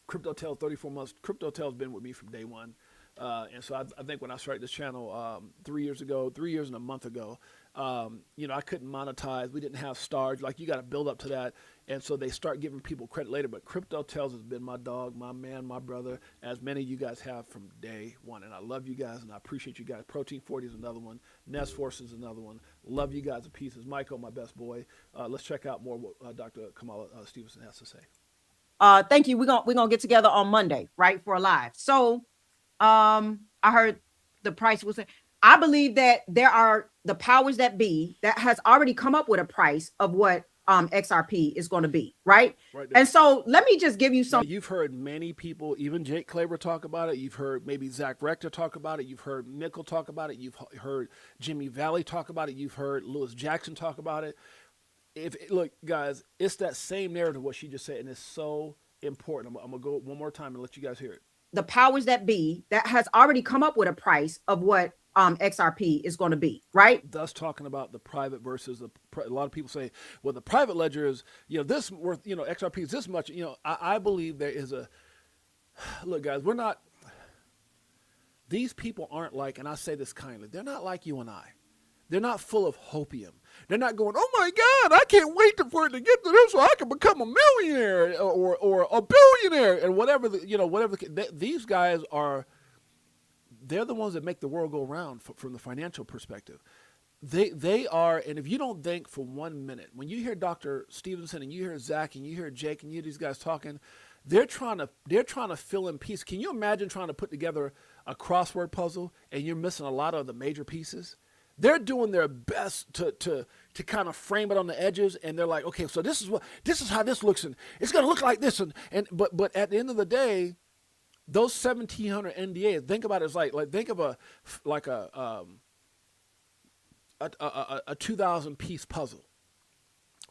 Crypto Tales 34 months. Crypto Tales been with me from day one. And so I think when I started this channel 3 years and a month ago, I couldn't monetize. We didn't have stars. Like, you got to build up to that. And so they start giving people credit later. But Crypto Tales has been my dog, my man, my brother, as many of you guys have from day one. And I love you guys, and I appreciate you guys. Protein 40 is another one. Nest Force is another one. Love you guys to pieces. Michael, my best boy. Let's check out more what Dr. Kamala Stevenson has to say. Thank you. We're gonna get together on Monday, right, for a live. So I heard the price was, I believe that there are the powers that be that has already come up with a price of what XRP is going to be, right? Right. And so let me just give you Now, some. you've heard many people, even Jake Klaver talk about it. You've heard maybe Zach Rector talk about it. You've heard Mickle talk about it. You've heard Jimmy Valley talk about it. You've heard Lewis Jackson talk about it. Look, guys, it's that same narrative what she just said, and it's so important. I'm gonna go one more time and let you guys hear it. The powers that be that has already come up with a price of what XRP is going to be, right? Thus, talking about the private versus a lot of people say, well, the private ledger is, this worth, XRP is this much. I believe there is a, look, guys, these people aren't like, and I say this kindly, they're not like you and I. They're not full of hopium. They're not going, oh my God, I can't wait for it to get to this so I can become a millionaire or a billionaire and whatever, these guys are, they're the ones that make the world go round from the financial perspective. They are, and if you don't think for 1 minute, when you hear Dr. Stevenson and you hear Zach and you hear Jake and you hear these guys talking, they're trying to fill in pieces. Can you imagine trying to put together a crossword puzzle and you're missing a lot of the major pieces? They're doing their best to kind of frame it on the edges, and they're like, okay, so this is how this looks, and it's going to look like this, but at the end of the day, those 1,700 NDAs. Think about it as like think of a 2,000 piece puzzle,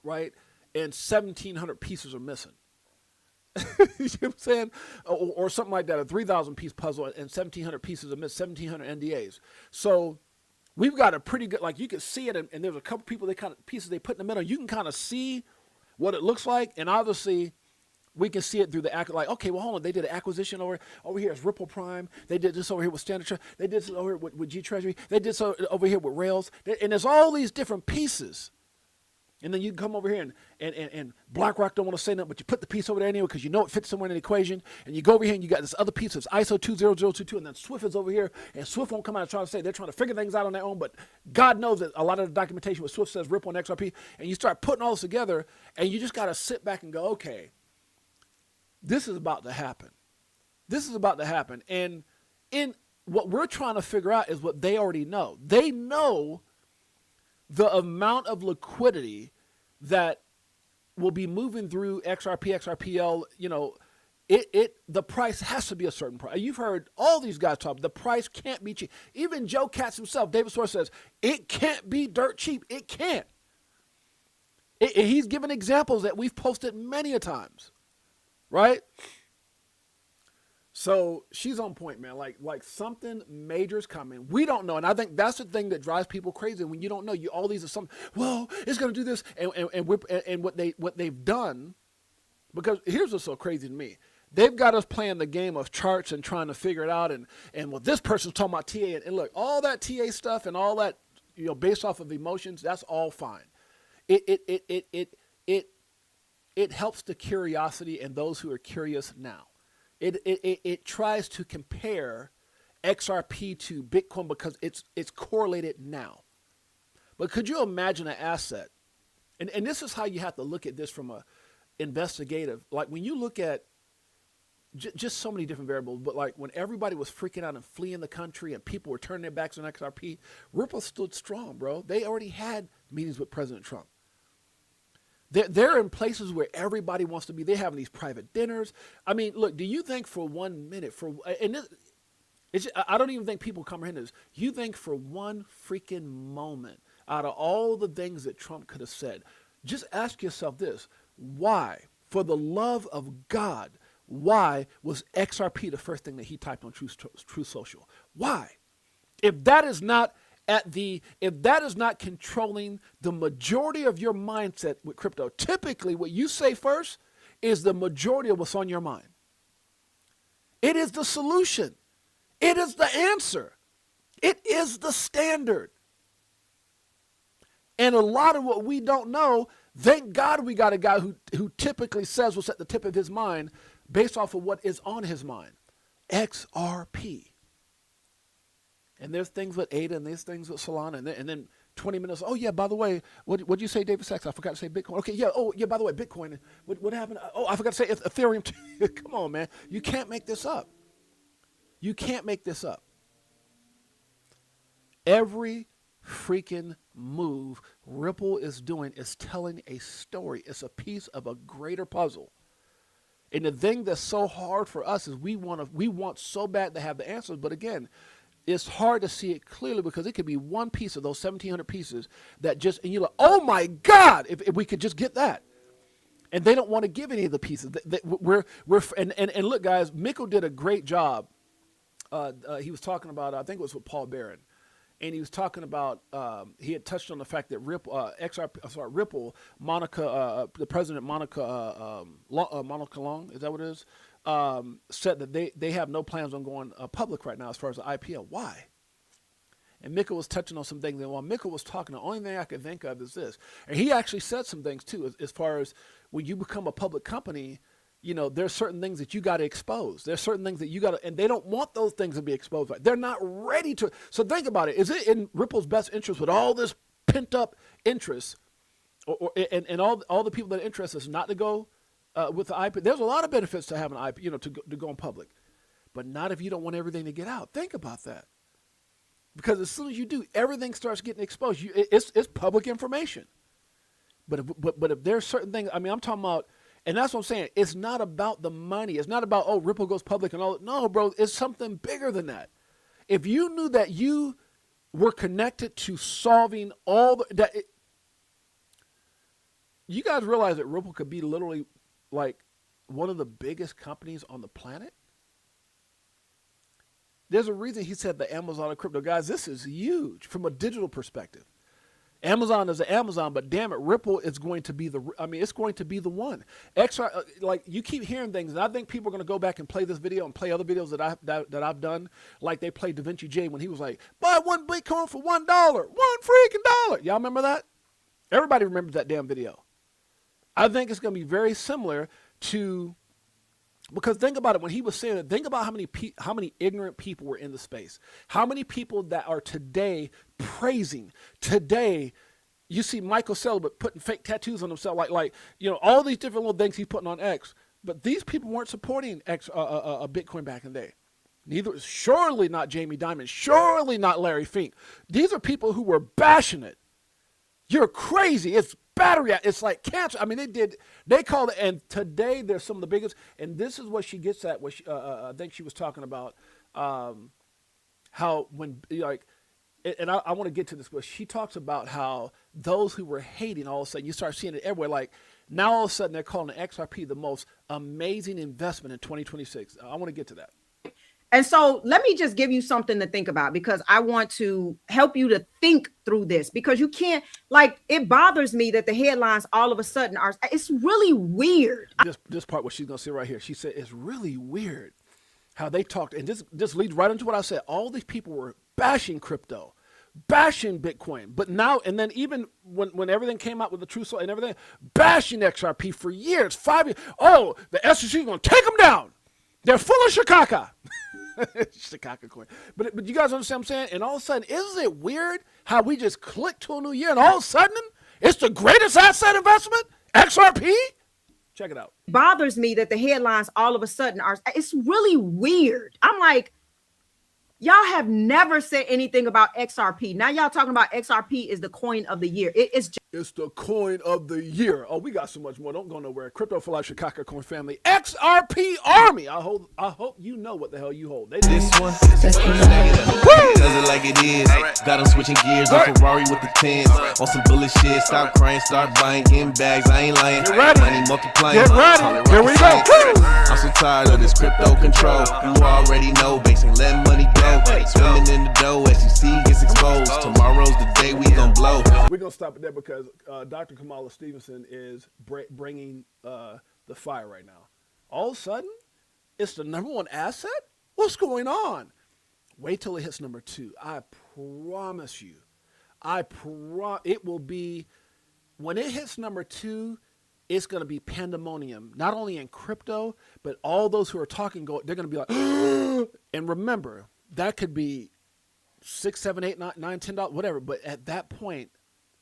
right? And 1,700 pieces are missing. You know what I'm saying? Or something like that, a 3,000 piece puzzle and 1,700 pieces are missing, 1,700 NDAs. So we've got a pretty good, like you can see it, and there's a couple people pieces they put in the middle. You can kind of see what it looks like, and obviously we can see it through like, okay, well, hold on, they did an acquisition over here is Ripple Prime. They did this over here with Standard Chartered. They did this over here with G Treasury. They did so over here with Rails. And there's all these different pieces. And then you come over here and BlackRock don't want to say nothing, but you put the piece over there anyway because you know it fits somewhere in the equation. And you go over here and you got this other piece that's ISO 20022, and then Swift is over here, and Swift won't come out and try to say they're trying to figure things out on their own, but God knows that a lot of the documentation with Swift says Ripple and XRP, and you start putting all this together, and you just got to sit back and go, okay, this is about to happen. This is about to happen. And in what we're trying to figure out is what they already know. They know the amount of liquidity that will be moving through XRP, XRPL, the price has to be a certain price. You've heard all these guys talk, the price can't be cheap. Even Joe Katz himself, David Soares says, it can't be dirt cheap. It can't. He's given examples that we've posted many a times, right? So she's on point, man. Like something major is coming. We don't know, and I think that's the thing that drives people crazy when you don't know. All these are some. Well, it's going to do this, and what they've done. Because here's what's so crazy to me: they've got us playing the game of charts and trying to figure it out, and well, this person's talking about TA, and look, all that TA stuff and all that, based off of emotions, that's all fine. It helps the curiosity and those who are curious now. It tries to compare XRP to Bitcoin because it's correlated now. But could you imagine an asset? And this is how you have to look at this from a investigative. Like when you look at just so many different variables, but like when everybody was freaking out and fleeing the country and people were turning their backs on XRP, Ripple stood strong, bro. They already had meetings with President Trump. They're in places where everybody wants to be. They're having these private dinners. I mean, look, do you think for 1 minute, I don't even think people comprehend this. You think for one freaking moment, out of all the things that Trump could have said, just ask yourself this: why, for the love of God, why was XRP the first thing that he typed on Truth Social? Why? If that is not controlling the majority of your mindset with crypto, typically what you say first is the majority of what's on your mind. It is the solution. It is the answer. It is the standard. And a lot of what we don't know, thank God we got a guy who typically says what's at the tip of his mind based off of what is on his mind. XRP. And there's things with ADA and there's things with Solana. And then 20 minutes. Oh yeah, by the way, what'd you say, David Sachs? I forgot to say Bitcoin. Okay, yeah. Oh yeah, by the way, Bitcoin. What happened? Oh, I forgot to say Ethereum. Come on, man. You can't make this up. You can't make this up. Every freaking move Ripple is doing is telling a story. It's a piece of a greater puzzle. And the thing that's so hard for us is we want so bad to have the answers, but again, it's hard to see it clearly because it could be one piece of those 1,700 pieces that just, and you're like, oh my God, if we could just get that. And they don't want to give any of the pieces. And look, guys, Mikkel did a great job. He was talking about, I think it was with Paul Barron, and he was talking about, he had touched on the fact that Ripple, Monica, the president, Monica Long, is that what it is? Said that they have no plans on going public right now as far as the IPO. Why? And Mikkel was touching on some things. And while Mikkel was talking, the only thing I could think of is this. And he actually said some things too, as far as when you become a public company, you know, there's certain things that you got to expose. There's certain things that you got to, and they don't want those things to be exposed. Right? They're not ready to. So think about it. Is it in Ripple's best interest with all this pent up interest, and all the people that are interested not to go with the IP? There's a lot of benefits to having an IP, you know, to go in public, but not if you don't want everything to get out. Think about that. Because as soon as you do, everything starts getting exposed. It's public information. But if there's certain things, I mean, I'm talking about, and that's what I'm saying. It's not about the money. It's not about, oh, Ripple goes public and all. No, bro, it's something bigger than that. If you knew that you were connected to solving all you guys realize that Ripple could be literally like one of the biggest companies on the planet? There's a reason he said the Amazon of crypto. Guys, this is huge from a digital perspective. Amazon is an Amazon, but damn it, Ripple is going to be it's going to be the one. Like you keep hearing things, and I think people are going to go back and play this video and play other videos that I've done, like they played Da Vinci J when he was like, buy one Bitcoin for $1, $1 freaking dollar. Y'all remember that? Everybody remembers that damn video. I think it's going to be very similar to, because think about it, when he was saying it, think about how many ignorant people were in the space. How many people that are today praising, today, you see Michael Celibate putting fake tattoos on himself, like you know, all these different little things he's putting on X. But these people weren't supporting Bitcoin back in the day. Neither, surely not Jamie Dimon, surely not Larry Fink. These are people who were bashing it. You're crazy. It's battery. It's like cancer. I mean, they called it, and today they're some of the biggest, and this is what she gets at, what I think she was talking about, how when, like, and I want to get to this, but she talks about how those who were hating, all of a sudden, you start seeing it everywhere, like, now all of a sudden they're calling the XRP the most amazing investment in 2026. I want to get to that. And so let me just give you something to think about, because I want to help you to think through this, because you can't, like, it bothers me that the headlines all of a sudden are, it's really weird. This part, what she's going to say right here, she said, it's really weird how they talked. And this leads right into what I said. All these people were bashing crypto, bashing Bitcoin. But now, and then even when everything came out with the True Soul and everything, bashing XRP for years, 5 years. Oh, the SEC is going to take them down. They're full of shikaka. Shikaka coin. But you guys understand what I'm saying? And all of a sudden, isn't it weird how we just click to a new year and all of a sudden it's the greatest asset investment? XRP? Check it out. It bothers me that the headlines all of a sudden are, it's really weird. I'm like, y'all have never said anything about XRP. Now y'all talking about XRP is the coin of the year. It's the coin of the year. Oh, we got so much more. Don't go nowhere. Crypto for Life, Chicago Coin Family, XRP Army. I hope you know what the hell you hold. This one, does it like it is. Got them switching gears on Ferrari with the tens. On some bullet shit. Stop crying, start buying, getting bags. I ain't lying. Get ready. Money multiplying. Get ready. Here we go. I'm so tired of this crypto control. You already know, banks ain't letting money go. Swimming in the dough as you see gets exposed. Tomorrow's the day we gon' blow. We're gonna stop it there because Dr. Kamala Stevenson is bringing the fire right now. All of a sudden, it's the #1 asset? What's going on? Wait till it hits number 2. I promise you. It will be, when it hits number 2, it's going to be pandemonium, not only in crypto, but all those who are talking, they're going to be like, and remember, that could be $6, $7, $8, $9, $10, whatever. But at that point,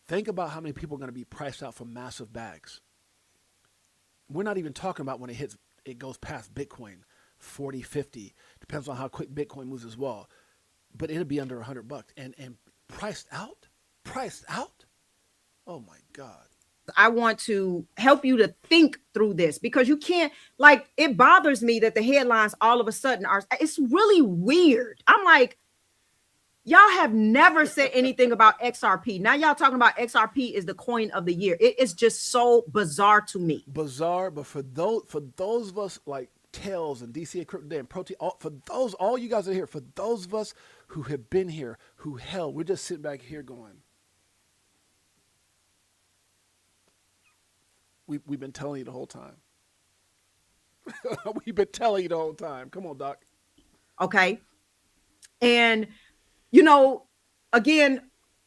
think about how many people are going to be priced out for massive bags. We're not even talking about when it goes past Bitcoin, 40, 50. Depends on how quick Bitcoin moves as well. But it'll be under $100. And priced out? Priced out? Oh my God. I want to help you to think through this, because you can't, like, it bothers me that the headlines all of a sudden it's really weird. I'm like, y'all have never said anything about XRP. Now y'all talking about XRP is the coin of the year. It is just so bizarre to me. Bizarre, but for those of us like Tails and DC Crypto and Protein, all you guys are here, for those of us who have been here, we're just sitting back here going, we've been telling you the whole time. We've been telling you the whole time. Come on, Doc. Okay. And, you know, again,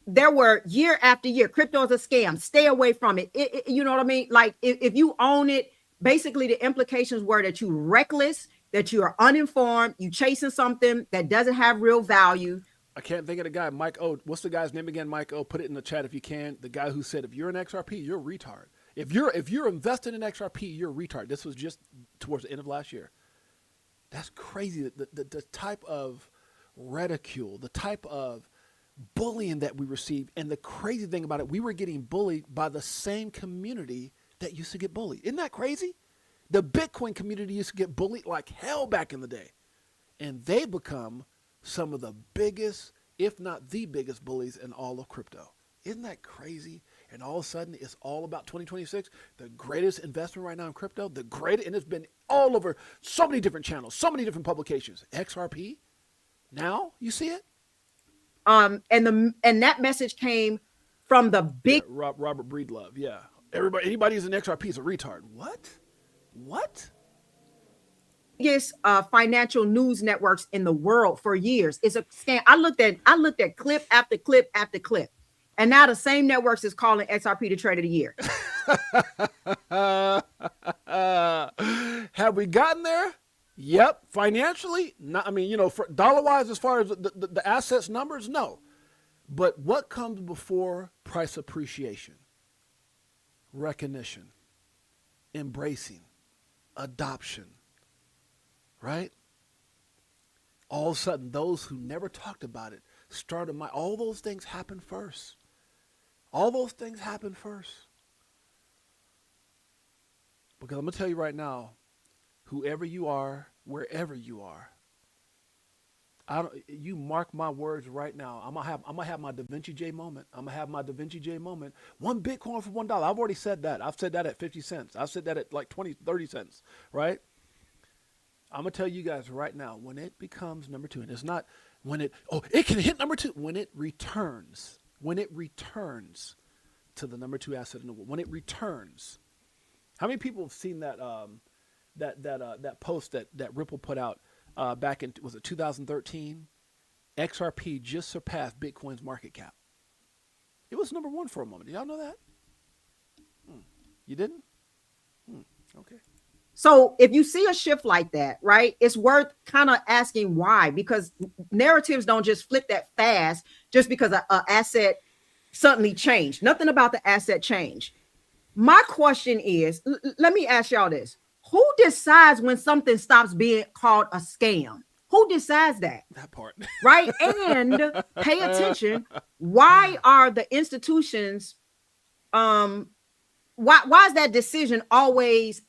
there were year after year, crypto is a scam. Stay away from it. You know what I mean? Like, if you own it, basically the implications were that you're reckless, that you are uninformed, you chasing something that doesn't have real value. I can't think of the guy, Mike O. What's the guy's name again, Mike O? Put it in the chat if you can. The guy who said, if you're an XRP, you're a retard. If you're invested in XRP, you're a retard. This was just towards the end of last year. That's crazy. The type of ridicule, the type of bullying that we received. And the crazy thing about it, we were getting bullied by the same community that used to get bullied. Isn't that crazy? The Bitcoin community used to get bullied like hell back in the day. And they become some of the biggest, if not the biggest bullies in all of crypto. Isn't that crazy? And all of a sudden, it's all about 2026, the greatest investment right now in crypto, and it's been all over so many different channels, so many different publications. XRP, now you see it. And that message came from the big Robert Breedlove. Yeah, anybody who's an XRP is a retard. What? biggest financial news networks in the world for years. It's a scam. I looked at clip after clip after clip. And now the same networks is calling XRP the trade of the year. Have we gotten there? Yep. Financially, not, I mean, you know, for dollar-wise, as far as the assets numbers, no. But what comes before price appreciation? Recognition, embracing, adoption, right? All of a sudden, those who never talked about it started. All those things happen first. All those things happen first. Because I'm going to tell you right now, whoever you are, wherever you are, you mark my words right now. I'm gonna have my Da Vinci J moment. I'm gonna have my Da Vinci J moment. One Bitcoin for $1. I've already said that. I've said that at 50 cents. I've said that at like 20, 30 cents, right? I'm gonna tell you guys right now, when it becomes number two, and it's not when it can hit number two, when it returns to the number two asset in the world, when it returns. How many people have seen that that post that Ripple put out back in, was it 2013? XRP just surpassed Bitcoin's market cap. It was number one for a moment. Did y'all know that? You didn't? Okay. So if you see a shift like that, right, it's worth kind of asking why, because narratives don't just flip that fast just because an asset suddenly changed. Nothing about the asset changed. My question is, let me ask y'all this. Who decides when something stops being called a scam? Who decides that? That part. Right? And pay attention. Why are the institutions, why is that decision always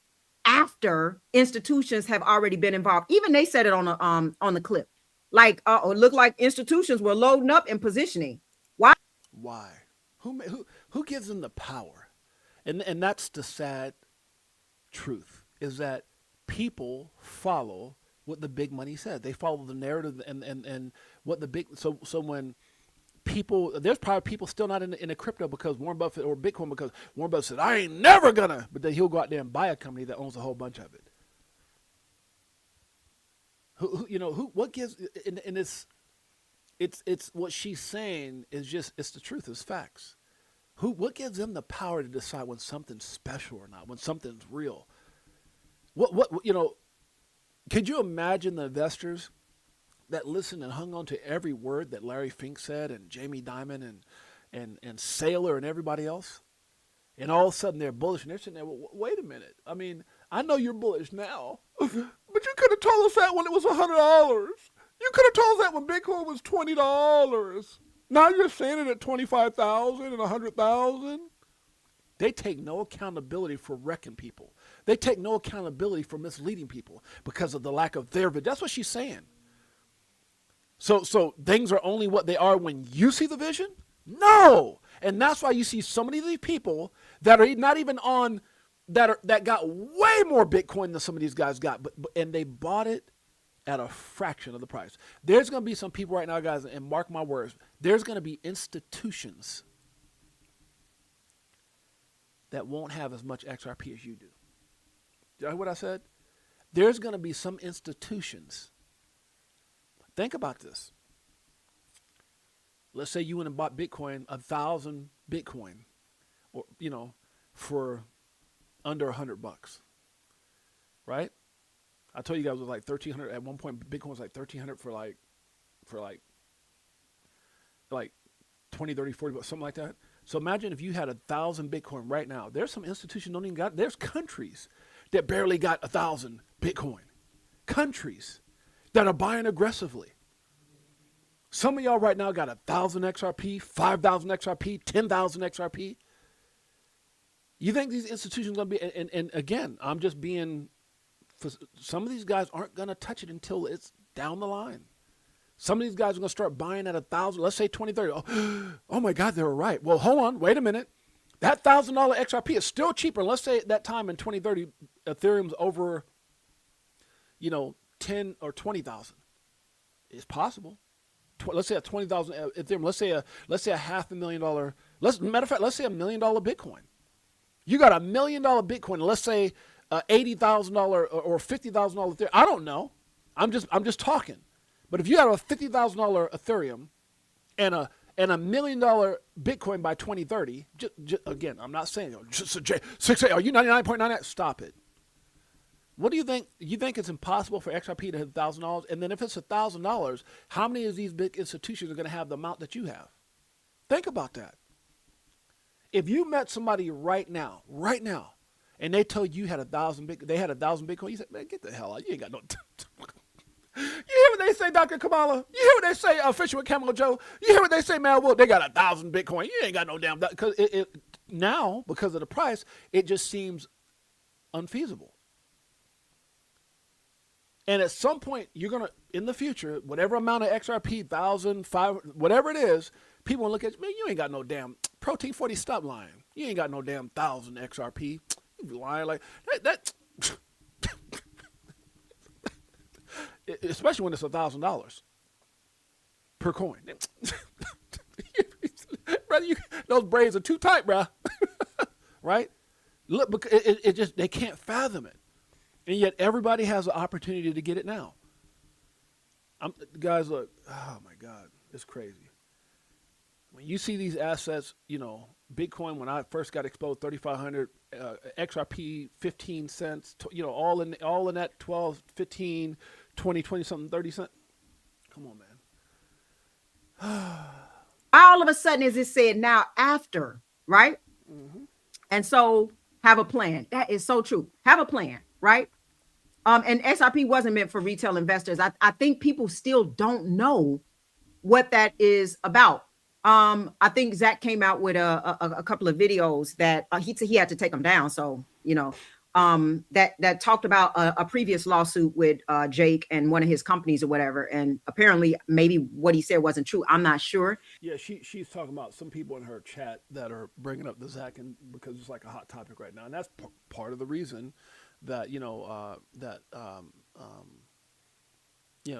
after institutions have already been involved? Even they said it on the clip. Like, it looked like institutions were loading up and positioning. Why? Who gives them the power? And that's the sad truth, is that people follow what the big money says. They follow the narrative and what the big, so when people, there's probably people still not in a crypto because Warren Buffett, or Bitcoin because Warren Buffett said, I ain't never gonna, but then he'll go out there and buy a company that owns a whole bunch of it. What gives, and it's what she's saying is just, it's the truth, it's facts. What gives them the power to decide when something's special or not, when something's real? What could you imagine the investors that listened and hung on to every word that Larry Fink said and Jamie Dimon and Saylor and everybody else. And all of a sudden they're bullish and they're sitting there, well, wait a minute. I mean, I know you're bullish now, but you could have told us that when it was $100. You could have told us that when Bitcoin was $20. Now you're saying it at 25,000 and 100,000. They take no accountability for wrecking people. They take no accountability for misleading people because of the lack of their vision. That's what she's saying. So things are only what they are when you see the vision? No. And that's why you see so many of these people that are not even on, that got way more Bitcoin than some of these guys got, and they bought it at a fraction of the price. There's going to be some people right now, guys, and mark my words, there's going to be institutions that won't have as much XRP as you do. Did you hear what I said? There's going to be some institutions. Think about this. Let's say you went and bought Bitcoin, 1,000 Bitcoin, or for under $100, right? I told you guys it was like 1,300 at one point. Bitcoin was like 1,300 for like 20, 30, 40, something like that. So imagine if you had 1,000 Bitcoin right now. There's some institutions don't even got. There's countries that barely got 1,000 Bitcoin. Countries that are buying aggressively. Some of y'all right now got 1,000 XRP, 5,000 XRP, 10,000 XRP. You think these institutions are going to be, and again, I'm just being, some of these guys aren't going to touch it until it's down the line. Some of these guys are going to start buying at 1,000, let's say 20, 30. Oh my God, they were right. Well, hold on, wait a minute. That $1,000 XRP is still cheaper. Let's say at that time in 2030, Ethereum's over, 10 or 20,000. It's possible. Let's say a 20,000 Ethereum. Let's say a $500,000. Matter of fact, let's say $1 million Bitcoin. You got $1 million Bitcoin. Let's say $80,000 or $50,000 Ethereum. I don't know. I'm just talking. But if you have a $50,000 Ethereum and a $1 million Bitcoin by 2030, again, I'm not saying are you 99.99? Stop it. What do you think? You think it's impossible for XRP to hit $1,000? And then if it's $1,000, how many of these big institutions are going to have the amount that you have? Think about that. If you met somebody right now, and they told you had 1,000 Bitcoin, you said, man, get the hell out. You ain't got no. You hear what they say, Dr. Kamala? You hear what they say, Official with Camel Joe? You hear what they say, man? Well, they got 1,000 Bitcoin. You ain't got no damn. Because now, because of the price, it just seems unfeasible. And at some point, you're going to, in the future, whatever amount of XRP, 1,000, 500, whatever it is, people will look at you, man, you ain't got no damn, Protein 40, stop lying. You ain't got no damn 1,000 XRP. You lying like that. Especially when it's $1,000 per coin. Brother, those braids are too tight, bro. Right? Look, it just, they can't fathom it. And yet everybody has the opportunity to get it now. Guys, look, oh my God, it's crazy. When you see these assets, Bitcoin, when I first got exposed, 3,500, XRP, 15 cents, all in that 12, 15, 20 something, 30 cents. Come on, man. All of a sudden, as it said, now after, right? Mm-hmm. And so have a plan. That is so true. Have a plan, right? And XRP wasn't meant for retail investors. I think people still don't know what that is about. I think Zach came out with a couple of videos that he had to take them down. So, that talked about a previous lawsuit with Jake and one of his companies or whatever. And apparently maybe what he said wasn't true. I'm not sure. Yeah, she's talking about some people in her chat that are bringing up the Zach because it's like a hot topic right now. And that's part of the reason that,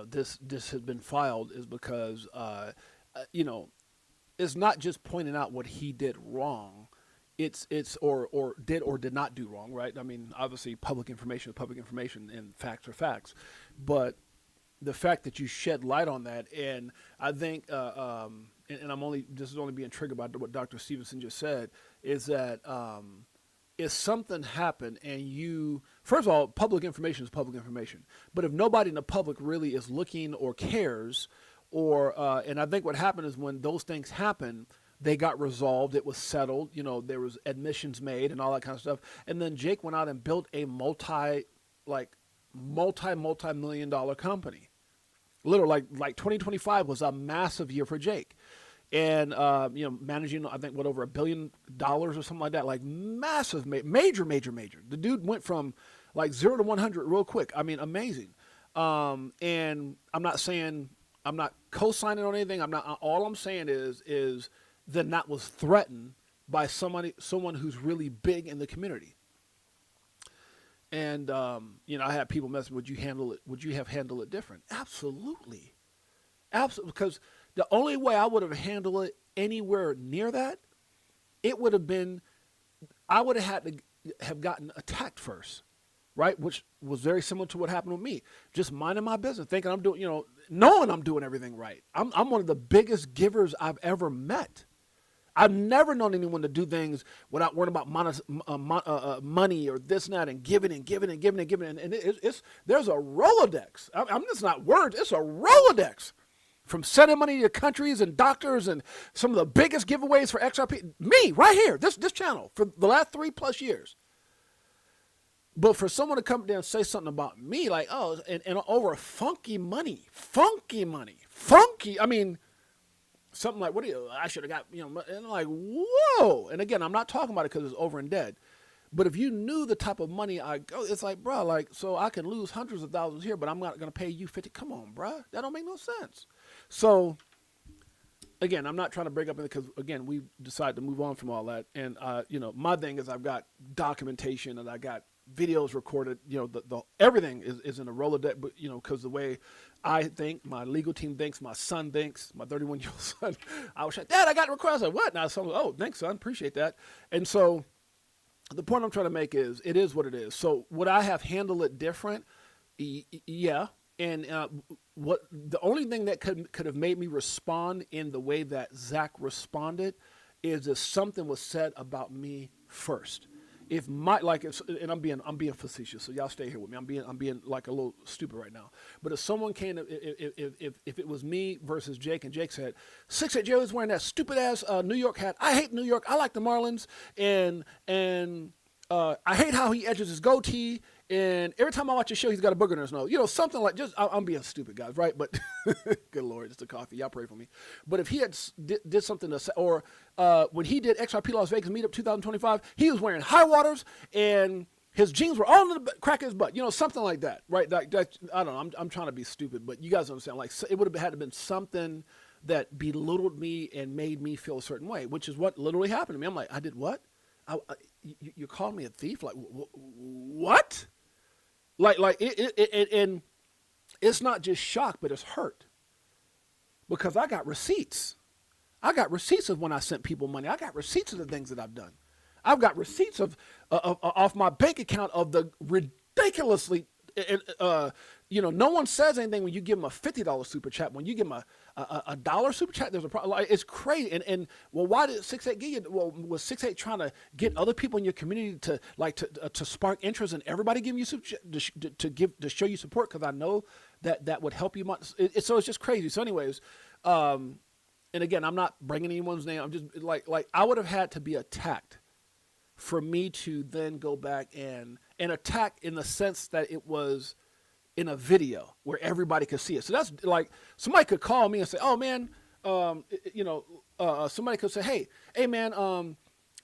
this has been filed is because, it's not just pointing out what he did wrong. It's or did or did not do wrong, right? I mean, obviously public information is public information and facts are facts. But the fact that you shed light on that, and I think, and this is only being triggered by what Dr. Stevenson just said, is that if something happened and you, first of all, public information is public information. But if nobody in the public really is looking or cares, or and I think what happened is when those things happen, they got resolved. It was settled. You know, there was admissions made and all that kind of stuff. And then Jake went out and built a multi-million-dollar company. Literally, like 2025 was a massive year for Jake. And, managing, I think, over $1 billion or something like that, like massive, major. The dude went from like 0 to 100 real quick. I mean, amazing. And I'm not saying, I'm not co-signing on anything. All I'm saying is then that was threatened by someone who's really big in the community. And, I had people messing, would you have handled it different? Absolutely. Because the only way I would have handled it anywhere near that, it would have been, I would have had to have gotten attacked first, right? Which was very similar to what happened with me. Just minding my business, thinking I'm doing, knowing I'm doing everything right. I'm one of the biggest givers I've ever met. I've never known anyone to do things without worrying about money or this and that, and giving. And there's a Rolodex. I'm just not words. It's a Rolodex. From sending money to countries and doctors and some of the biggest giveaways for XRP. Me, right here, this channel, for the last 3+ years. But for someone to come down and say something about me, like, oh, and over funky money, I mean, something like, I should have got, and I'm like, whoa. And again, I'm not talking about it because it's over and dead. But if you knew the type of money I go, it's like, bro, like, so I can lose hundreds of thousands here, but I'm not going to pay you 50. Come on, bro. That don't make no sense. So, again, I'm not trying to break up because, again, we decided to move on from all that. And, my thing is I've got documentation and I got videos recorded. The everything is in a Rolodex, but, because the way I think, my legal team thinks, my son thinks, my 31-year-old son, I was like, Dad, I got it recorded. I said, what? Now someone, oh, thanks, son. Appreciate that. And so the point I'm trying to make is it is what it is. So would I have handled it different? Yeah. And what the only thing that could have made me respond in the way that Zach responded is if something was said about me first. If and I'm being facetious, so y'all stay here with me. I'm being like a little stupid right now. But if someone came, if it was me versus Jake, and Jake said, 6'8" Jay was wearing that stupid ass New York hat. I hate New York. I like the Marlins, and I hate how he edges his goatee. And every time I watch a show, he's got a booger in his nose. Something like I'm being stupid, guys, right? But good Lord, it's the coffee. Y'all pray for me. But if he had did something to say, or when he did XRP Las Vegas Meetup 2025, he was wearing high waters and his jeans were all in the crack of his butt. Something like that, right? I don't know. I'm trying to be stupid, but you guys understand. Like, it would have had to been something that belittled me and made me feel a certain way, which is what literally happened to me. I'm like, I did what? You called me a thief? Like, what? Like and it's not just shock, but it's hurt, because I got receipts. I got receipts of when I sent people money. I got receipts of the things that I've done. I've got receipts of off my bank account of the ridiculously. No one says anything when you give them a $50 super chat. When you give them a $1 super chat, there's a problem. Like, it's crazy. And why did 6'8" give you? Well, was 6'8" trying to get other people in your community to spark interest in everybody giving you super to show you support? Because I know that would help you much. So it's just crazy. So anyways, and again, I'm not bringing anyone's name. I'm just like I would have had to be attacked for me to then go back and attack in the sense that it was in a video where everybody could see it. So that's like, somebody could call me and say, oh man, somebody could say, hey man,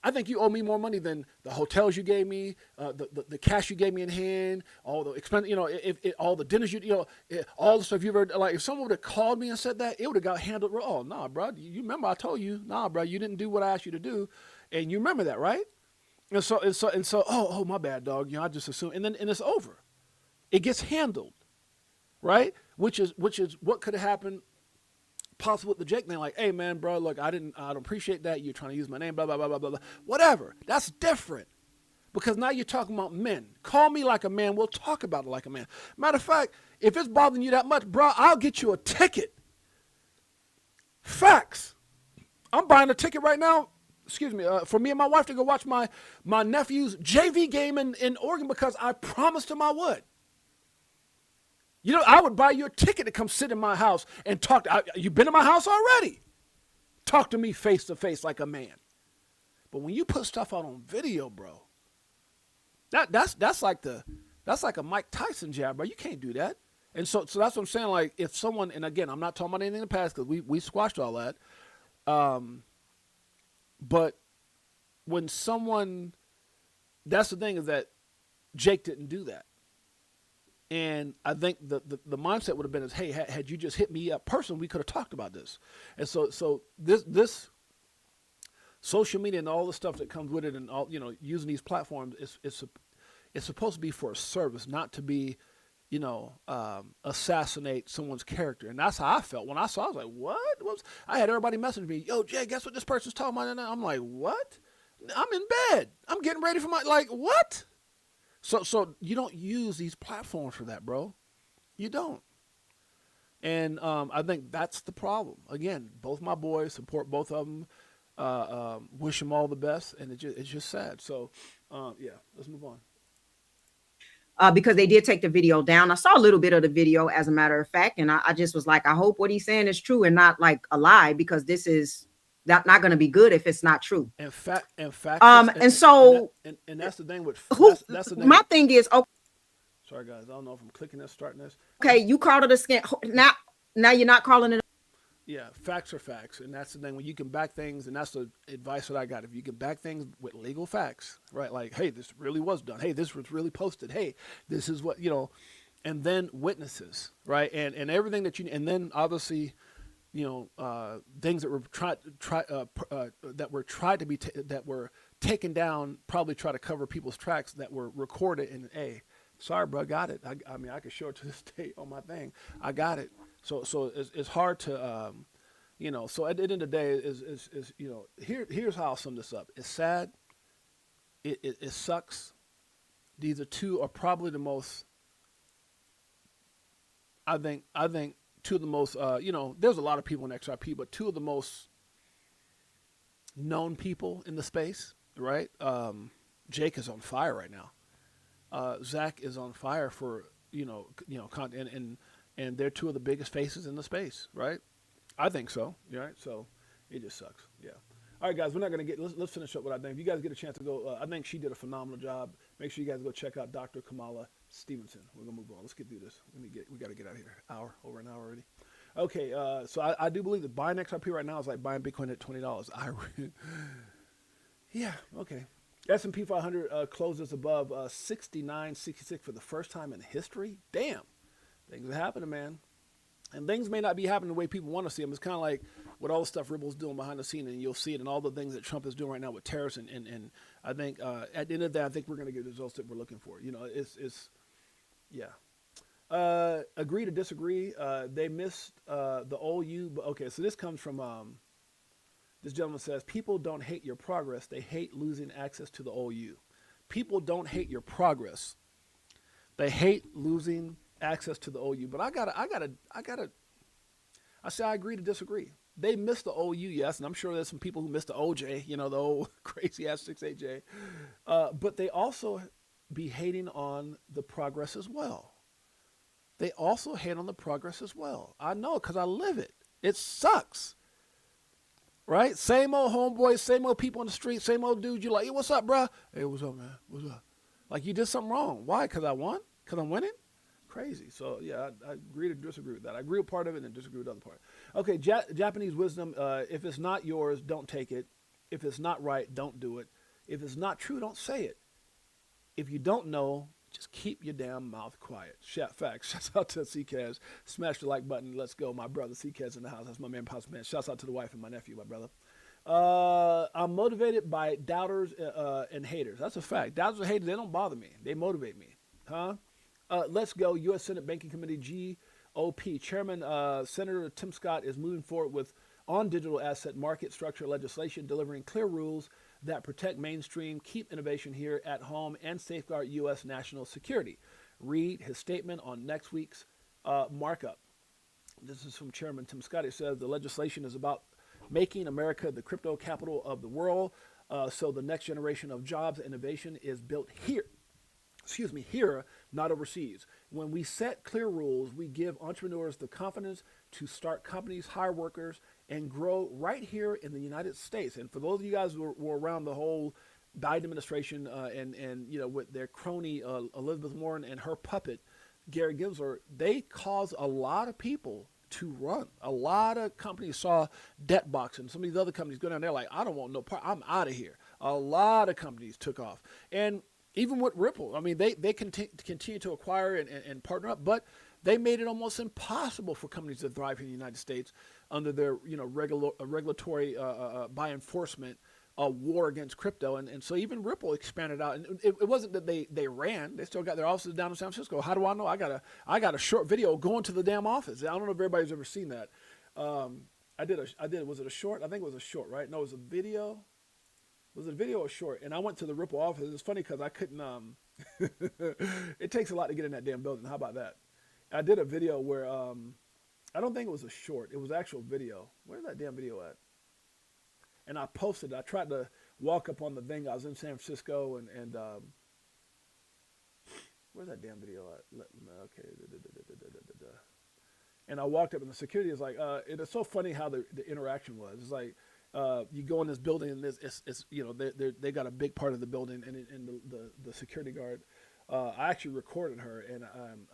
I think you owe me more money than the hotels you gave me, the cash you gave me in hand, all the expense, all the dinners all the stuff you ever, like, if someone would have called me and said that, it would have got handled. Oh, nah, bro, you remember I told you, nah, bro, you didn't do what I asked you to do. And you remember that, right? And so, oh, my bad, dog. I just assume, and it's over. It gets handled, right? Which is what could have happened, possible with the Jake thing. Like, hey, man, bro, look, I don't appreciate that. You're trying to use my name, blah blah blah blah blah. Whatever. That's different, because now you're talking about men. Call me like a man. We'll talk about it like a man. Matter of fact, if it's bothering you that much, bro, I'll get you a ticket. Facts. I'm buying a ticket right now. excuse me, for me and my wife to go watch my nephew's JV game in Oregon because I promised him I would. You know, I would buy you a ticket to come sit in my house and talk. You've been in my house already. Talk to me face to face like a man. But when you put stuff out on video, bro, that's like a Mike Tyson jab, bro. You can't do that. And so that's what I'm saying. Like, if someone, and again, I'm not talking about anything in the past because we squashed all that. But when someone, that's the thing, is that Jake didn't do that. And I think the mindset would have been is, hey, had you just hit me up personally, we could have talked about this. And so this social media and all the stuff that comes with it, and all, you know, using these platforms, it's supposed to be for a service, not to be, you know, assassinate someone's character. And that's how I felt when I saw it. I was like, what? I had everybody message me, yo, Jay, guess what this person's talking about? And I'm like, what? I'm in bed. I'm getting ready for like, what? So you don't use these platforms for that, bro. You don't. And I think that's the problem. Again, both my boys, support both of them, wish them all the best, and it's just sad. So, yeah, let's move on. Because they did take the video down. I saw a little bit of the video, as a matter of fact, and I just was like, I hope what he's saying is true and not like a lie, because this is not going to be good if it's not true. In fact, and that's the thing with that's the thing. My thing is, okay. Sorry guys, I don't know if I'm clicking this, starting this. Okay, you called it a scam. Now you're not calling it. Yeah, facts are facts, and that's the thing. When you can back things, and that's the advice that I got. If you can back things with legal facts, right? Like, hey, this really was done. Hey, this was really posted. Hey, this is what, you know, and then witnesses, right? And everything that you, and then obviously, you know, things that were that were taken down, probably try to cover people's tracks that were recorded. And hey, sorry, bro, got it. I mean, I could show it to this day on my thing. I got it. So it's hard to, you know. So at the end of the day, is you know, here's how I'll sum this up. It's sad. It sucks. These two are probably the most. I think two of the most. You know, there's a lot of people in XRP, but two of the most known people in the space, right? Jake is on fire right now. Zach is on fire for content, and they're two of the biggest faces in the space, right? I think so. Right? So it just sucks. Yeah. All right, guys, we're not gonna let's finish up what I think. If you guys get a chance to go, I think she did a phenomenal job. Make sure you guys go check out Dr. Kamala Stevenson. We're gonna move on. Let's get through this. We got to get out of here. Over an hour already. Okay, so I do believe that buying XRP right now is like buying Bitcoin at $20. Yeah, okay. S&P 500 closes above 69.66 for the first time in history. Damn, things are happening, man. And things may not be happening the way people want to see them. It's kind of like what all the stuff Ripple's doing behind the scene, and you'll see it in all the things that Trump is doing right now with tariffs. And I think at the end of that, I think we're going to get the results that we're looking for. You know, yeah. Agree to disagree. They missed the OU. But okay, so this comes from this gentleman says, people don't hate your progress. They hate losing access to the OU. People don't hate your progress. They hate losing access to the OU. But I say I agree to disagree. They missed the OU, yes, and I'm sure there's some people who missed the OJ, you know, the old crazy ass 68J. But they also be hating on the progress as well. They also hate on the progress as well. I know, because I live it. It sucks. Right? Same old homeboys, same old people on the street, same old dudes. You're like, hey, what's up, bro? Hey, what's up, man? What's up? Like, you did something wrong. Why? Because I won? Because I'm winning? Crazy. So, yeah, I agree to disagree with that. I agree with part of it and disagree with the other part. Okay, Japanese wisdom, if it's not yours, don't take it. If it's not right, don't do it. If it's not true, don't say it. If you don't know, just keep your damn mouth quiet. Facts. Shouts out to CKaz. Smash the like button. Let's go. My brother CKaz in the house. That's my man, Pops Man. Shouts out to the wife and my nephew, my brother. I'm motivated by doubters and haters. That's a fact. Doubters and haters, they don't bother me. They motivate me. Huh? Let's go. U.S. Senate Banking Committee GOP Chairman Senator Tim Scott is moving forward with on digital asset market structure legislation, delivering clear rules that protect mainstream, keep innovation here at home, and safeguard U.S. national security. Read his statement on next week's markup. This is from Chairman Tim Scott. He says the legislation is about making America the crypto capital of the world. So the next generation of jobs and innovation is built here. Excuse me, here, not overseas. When we set clear rules, we give entrepreneurs the confidence to start companies, hire workers, and grow right here in the United States. And for those of you guys who were around the whole Biden administration and you know, with their crony Elizabeth Warren and her puppet Gary Gensler, they caused a lot of people to run. A lot of companies saw Debtbox and some of these other companies go down there like, I don't want no part. I'm out of here. A lot of companies took off. And even with Ripple, I mean, they continue to acquire and partner up, but they made it almost impossible for companies to thrive here in the United States under their, you know, regulatory by enforcement war against crypto. And so even Ripple expanded out. And it wasn't that they ran. They still got their offices down in San Francisco. How do I know? I got a short video going to the damn office. I don't know if everybody's ever seen that. I did. Was it a short? I think it was a short, right? No, it was a video. Was it a video or short? And I went to the Ripple office. It's funny because I couldn't. It takes a lot to get in that damn building. How about that? I did a video where I don't think it was a short. It was actual video. Where's that damn video at? And I posted it. I tried to walk up on the thing. I was in San Francisco and where's that damn video at? Okay. And I walked up and the security is like, it is so funny how the interaction was. It's like, you go in this building and it's you know, they got a big part of the building and the security guard, I actually recorded her and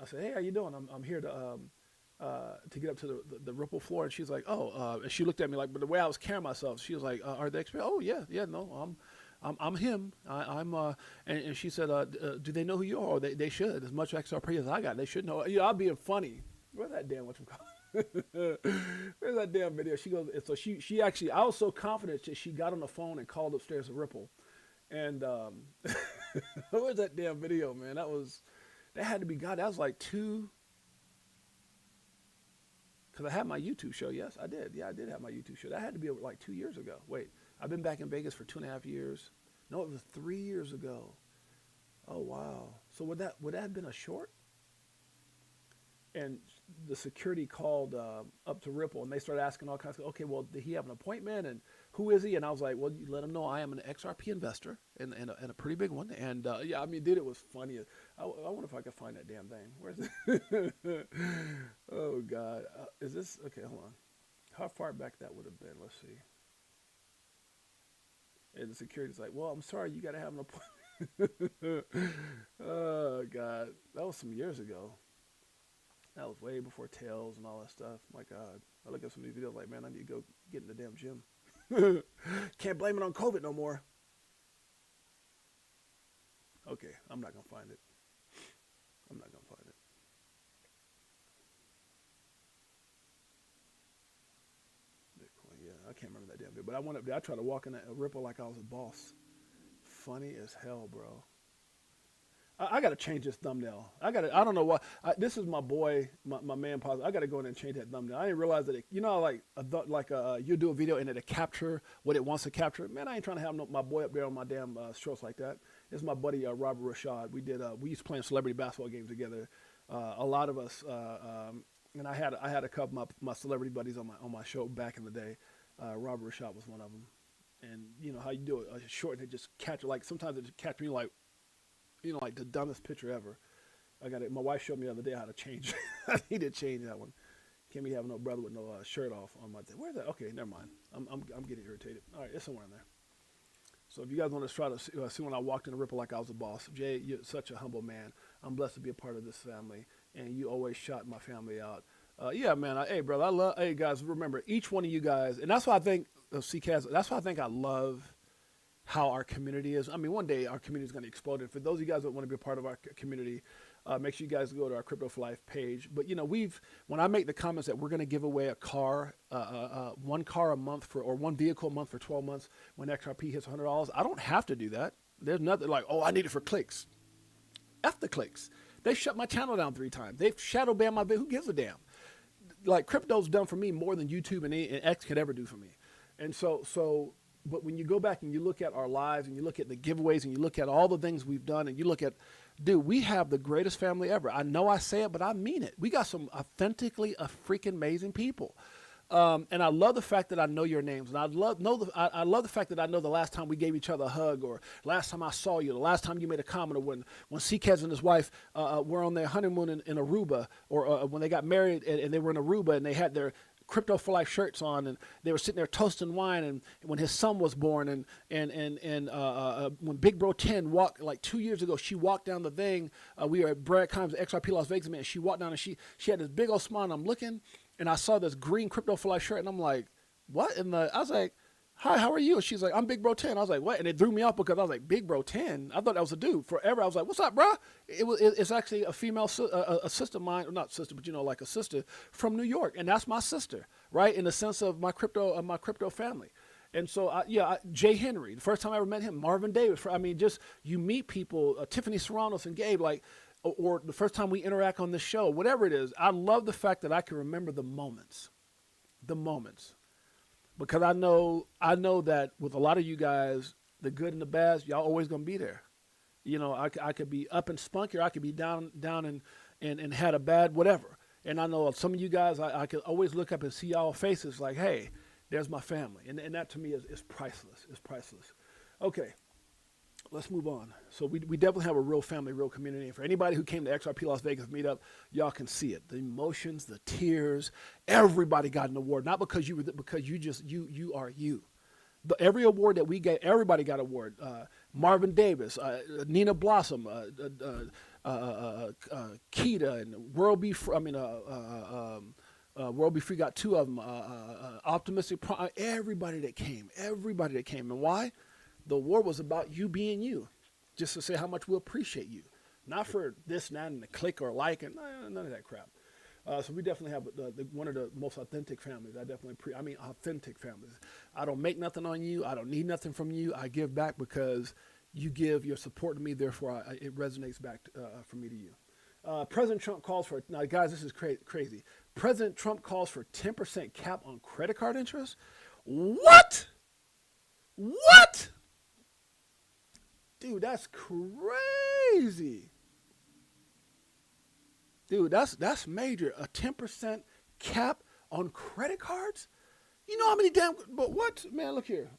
I said, hey, how you doing? I'm here to get up to the Ripple floor. And she's like, oh, and she looked at me like, but the way I was carrying myself, she was like, are they experienced? Oh yeah, no, I'm him. And she said, do they know who you are? Oh, they should, as much XRP as I got, they should know. You know, I'm being funny. Where's that damn whatchamacallit? Where's that damn video? She goes, so she actually, I was so confident that she got on the phone and called upstairs to Ripple. And where's that damn video, man? That had to be, God, that was like because I had my YouTube show. Yes, I did. Yeah, I did have my YouTube show. That had to be like 2 years ago. Wait, I've been back in Vegas for 2.5 years. No, it was 3 years ago. Oh, wow. So would that have been a short? And the security called up to Ripple, and they started asking all kinds of, okay, well, did he have an appointment, and who is he? And I was like, well, you let him know I am an XRP investor, and a pretty big one. And yeah, I mean, dude, it was funny. I wonder if I could find that damn thing. Where's it? Oh, God. Is this, okay, hold on. How far back that would have been? Let's see. And the security's like, well, I'm sorry, you got to have an appointment. Oh, God. That was some years ago. That was way before Tails and all that stuff. My God. I look at some of these videos like, man, I need to go get in the damn gym. Can't blame it on COVID no more. Okay, I'm not going to find it. I'm not going to find it. Bitcoin, yeah. I can't remember that damn video. But I tried to walk in a Ripple like I was a boss. Funny as hell, bro. I got to change this thumbnail. I don't know why. This is my boy, my man, Pause. I got to go in and change that thumbnail. I didn't realize that, you know, you do a video and it'll capture what it wants to capture. Man, I ain't trying to have my boy up there on my damn shorts like that. It's my buddy, Robert Rashad. We used to play in celebrity basketball games together. A lot of us, and I had a couple of my celebrity buddies on my show back in the day. Robert Rashad was one of them. And you know how you do a short and it just catch, like sometimes it just catch me like, you know, like the dumbest picture ever. I got it. My wife showed me the other day how to change. I need to change that one. Can't be having no brother with no shirt off on my thing. Where's that? Okay, never mind. I'm getting irritated. All right, it's somewhere in there. So if you guys want to try to see when I walked in the Ripple like I was a boss, Jay, you're such a humble man. I'm blessed to be a part of this family, and you always shot my family out. Yeah, man. Hey, brother. Hey, guys. Remember, each one of you guys, and that's why I think CCAS. That's why I think I love how our community is. I mean, one day our community is going to explode. And for those of you guys that want to be a part of our community, make sure you guys go to our Crypto for Life page. But, you know, when I make the comments that we're going to give away a car, one car a month or one vehicle a month for 12 months when XRP hits $100, I don't have to do that. There's nothing like, oh, I need it for clicks. F the clicks. They shut my channel down 3 times. They've shadow banned my video. Who gives a damn? Like, crypto's done for me more than YouTube and X could ever do for me. And so but when you go back and you look at our lives and you look at the giveaways and you look at all the things we've done and you look at, dude, we have the greatest family ever. I know I say it, but I mean it. We got some authentically freaking amazing people. And I love the fact that I know your names, and I love the fact that I know the last time we gave each other a hug, or last time I saw you, the last time you made a comment, or when Ckez and his wife were on their honeymoon in Aruba, or when they got married and they were in Aruba and they had their Crypto for Life shirts on, and they were sitting there toasting wine, and when his son was born, and when Big Bro 10 walked like 2 years ago, she walked down the thing. We were at Brad Kimes, XRP Las Vegas, man. She walked down and she had this big old smile, and I'm looking, and I saw this green Crypto for Life shirt, and I'm like, what? I was like, hi, how are you? And she's like, I'm Big Bro 10. I was like, what? And it threw me off because I was like, Big Bro 10? I thought that was a dude. Forever, I was like, what's up, bro? It's actually a female, a sister of mine, not sister, but like a sister from New York. And that's my sister, right? In the sense of my crypto family. And so, Jay Henry, the first time I ever met him, Marvin Davis. Just you meet people, Tiffany Serranos and Gabe, or the first time we interact on this show, whatever it is. I love the fact that I can remember the moments. Because I know that with a lot of you guys, the good and the bad, y'all always gonna be there. I could be up and spunky, or I could be down and had a bad whatever. And I know some of you guys, I could always look up and see y'all faces like, hey, there's my family, and that to me is priceless. It's priceless. Okay, let's move on. So we definitely have a real family, real community. And for anybody who came to XRP Las Vegas meetup, y'all can see it. The emotions, the tears, everybody got an award. Not because you are you. Every award that we gave, everybody got an award. Marvin Davis, Nina Blossom, Keita, and World Be Free. World Be Free got two of them. Optimistic, everybody that came. And why? The award was about you being you, just to say how much we appreciate you, not for this, that, and the click or like, and none of that crap. So we definitely have one of the most authentic families. Authentic families. I don't make nothing on you. I don't need nothing from you. I give back because you give your support to me. Therefore, it resonates back from me to you. President Trump calls for, now guys, this is crazy. President Trump calls for 10% cap on credit card interest. What? Dude, that's crazy. Dude, that's major. A 10% cap on credit cards? You know how many but what? Man, look here.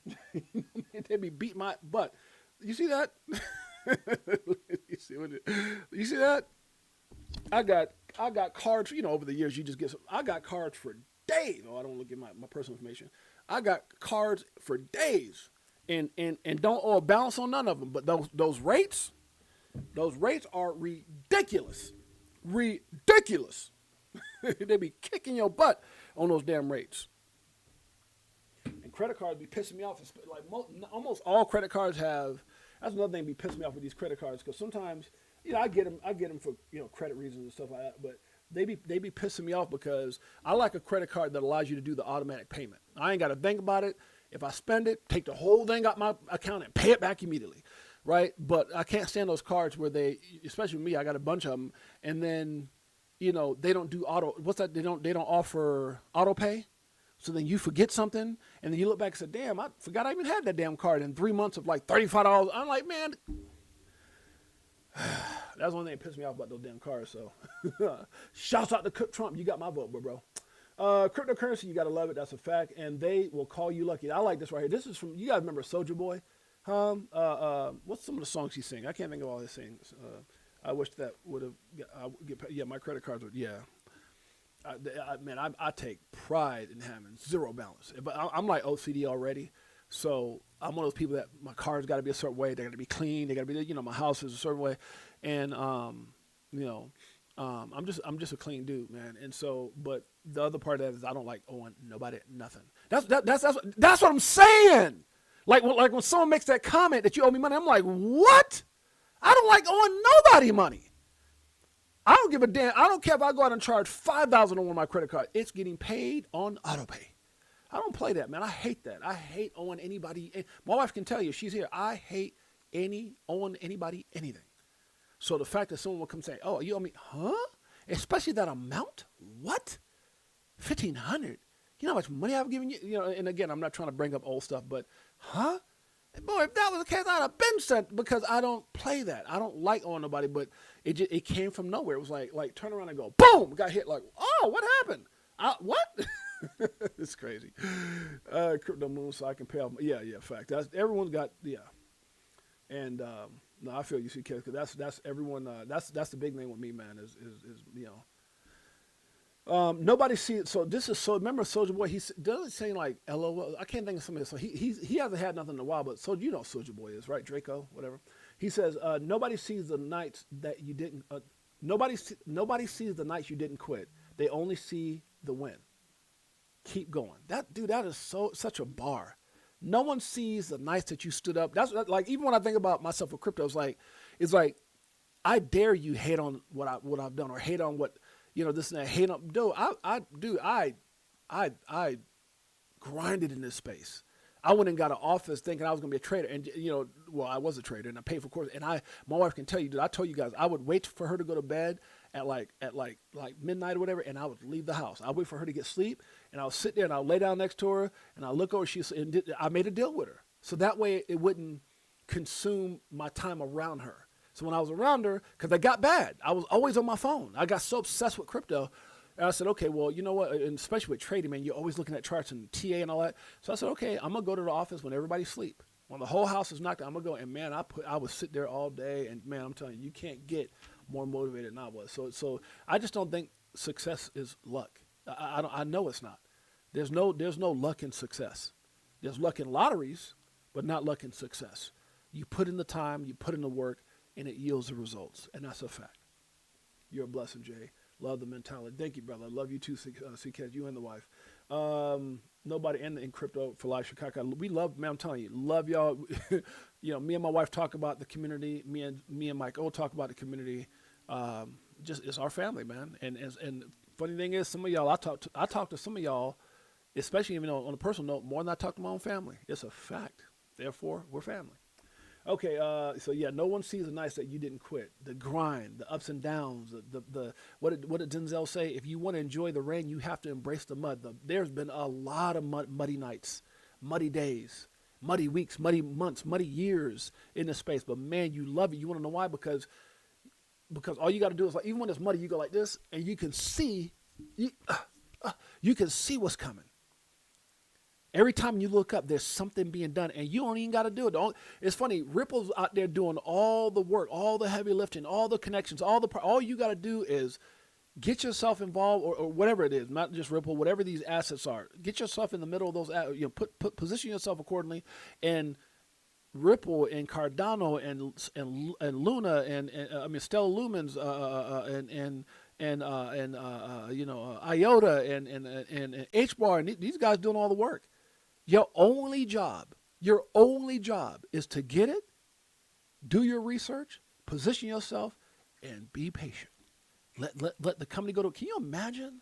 They be beat my butt. You see that? You see that? I got cards, over the years you just get I got cards for days. Oh, I don't look at my personal information. I got cards for days. And don't owe a balance on none of them. But those rates are ridiculous. Ridiculous. They be kicking your butt on those damn rates. And credit cards be pissing me off. Like almost all credit cards have. That's another thing be pissing me off with these credit cards, because sometimes I get them for credit reasons and stuff like that. But they be pissing me off because I like a credit card that allows you to do the automatic payment. I ain't got to think about it. If I spend it, take the whole thing out my account and pay it back immediately, right? But I can't stand those cards where especially me, I got a bunch of them, and then, they don't do what's that? They don't offer auto pay. So then you forget something, and then you look back and say, damn, I forgot I even had that damn card in 3 months of like $35. I'm like, man, that's one thing that pissed me off about those damn cards. So shouts out to Trump. You got my vote, bro. Cryptocurrency, you gotta love it. That's a fact, and they will call you lucky. I like this right here. This is from, you guys remember Soulja Boy? What's some of the songs he sing? I can't think of all his things. I wish that would have. My credit cards would. Yeah, I take pride in having zero balance. But I'm like OCD already, so I'm one of those people that my cards got to be a certain way. They got to be clean. They got to be, my house is a certain way, and I'm just a clean dude, man. And so, but the other part of that is I don't like owing nobody nothing. That's what I'm saying. Like when someone makes that comment that you owe me money, I'm like, what? I don't like owing nobody money. I don't give a damn. I don't care if I go out and charge $5,000 on one of my credit cards. It's getting paid on auto pay. I don't play that, man. I hate that. I hate owing anybody. My wife can tell you, she's here. I hate owing anybody anything. So the fact that someone will come say, "Oh, you owe me," huh? Especially that amount? What? $1,500? You know how much money I've given you? And again, I'm not trying to bring up old stuff, but huh? Boy, if that was the case, I'd have been sent, because I don't play that. I don't like owing nobody, but it came from nowhere. It was like turn around and go, boom, got hit. Like, oh, what happened? What? It's crazy. Crypto moon, so I can pay off. Yeah, fact. That's everyone's got. Yeah, and no, I feel you, CK, because that's everyone. That's the big thing with me, man. Is nobody sees. So this is so. Remember, Soldier Boy. He doesn't say like LOL. I can't think of somebody. So he hasn't had nothing in a while. But so you know, Soldier Boy is right. Draco, whatever. He says nobody sees the nights that you didn't. Nobody sees the nights you didn't quit. They only see the win. Keep going. That is such a bar. No one sees the nights that you stood up. That's like, even when I think about myself with crypto, it's like I dare you hate on what I've done, or hate on what, this and that. Hate on, I grinded in this space. I went and got an office thinking I was going to be a trader, and I was a trader, and I paid for course. And my wife can tell you, dude, I told you guys, I would wait for her to go to bed at like midnight or whatever, and I would leave the house. I would wait for her to get sleep, and I'll sit there and I'll lay down next to her, and I'll look over. I made a deal with her, so that way it wouldn't consume my time around her. So when I was around her, because I got bad, I was always on my phone. I got so obsessed with crypto. And I said, okay, well, you know what? And especially with trading, man, you're always looking at charts and TA and all that. So I said, okay, I'm going to go to the office when everybody's asleep. When the whole house is knocked out, I'm going to go. And, man, I would sit there all day. And, man, I'm telling you, you can't get more motivated than I was. So I just don't think success is luck. I know it's not. There's no luck in success. There's luck in lotteries, but not luck in success. You put in the time, you put in the work, and it yields the results. And that's a fact. You're a blessing, Jay. Love the mentality. Thank you, brother. I love you too, CK, you and the wife. Nobody in crypto for life, Chicago. We love, man, I'm telling you, love y'all. Me and my wife talk about the community. Me and Mike talk about the community. Just it's our family, man. And funny thing is, some of y'all, I talk to some of y'all, especially even on a personal note, more than I talk to my own family. It's a fact. Therefore, we're family. Okay, so yeah, no one sees the nights that you didn't quit. The grind, the ups and downs, what did Denzel say? If you want to enjoy the rain, you have to embrace the mud. There's been a lot of muddy nights, muddy days, muddy weeks, muddy months, muddy years in this space. But man, you love it. You want to know why? Because all you got to do is, like, even when it's muddy, you go like this, and you can see, you can see what's coming. Every time you look up, there's something being done, and you don't even got to do it. It's funny. Ripple's out there doing all the work, all the heavy lifting, all the connections, all you got to do is get yourself involved, or whatever it is, not just Ripple, whatever these assets are. Get yourself in the middle of those. Position yourself accordingly, and Ripple and Cardano and Luna and Stellar Lumens and IOTA and HBAR, and these guys doing all the work. Your only job is to get it, do your research, position yourself, and be patient. Let the company go to. Can you imagine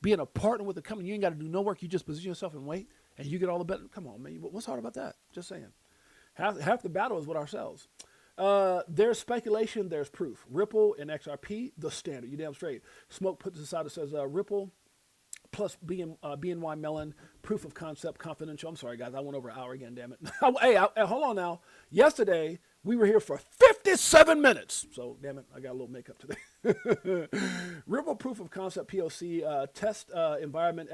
being a partner with a company? You ain't got to do no work. You just position yourself and wait, and you get all the better. Come on, man. What's hard about that? Just saying. Half the battle is with ourselves. There's speculation, there's proof. Ripple and XRP, the standard. You damn straight. Smoke puts this out. It says Ripple plus BNY Mellon, proof of concept, confidential. I'm sorry, guys. I went over an hour again, damn it. Hey, hold on now. Yesterday, we were here for 57 minutes. So, damn it, I got a little makeup today. Ripple proof of concept, POC, test environment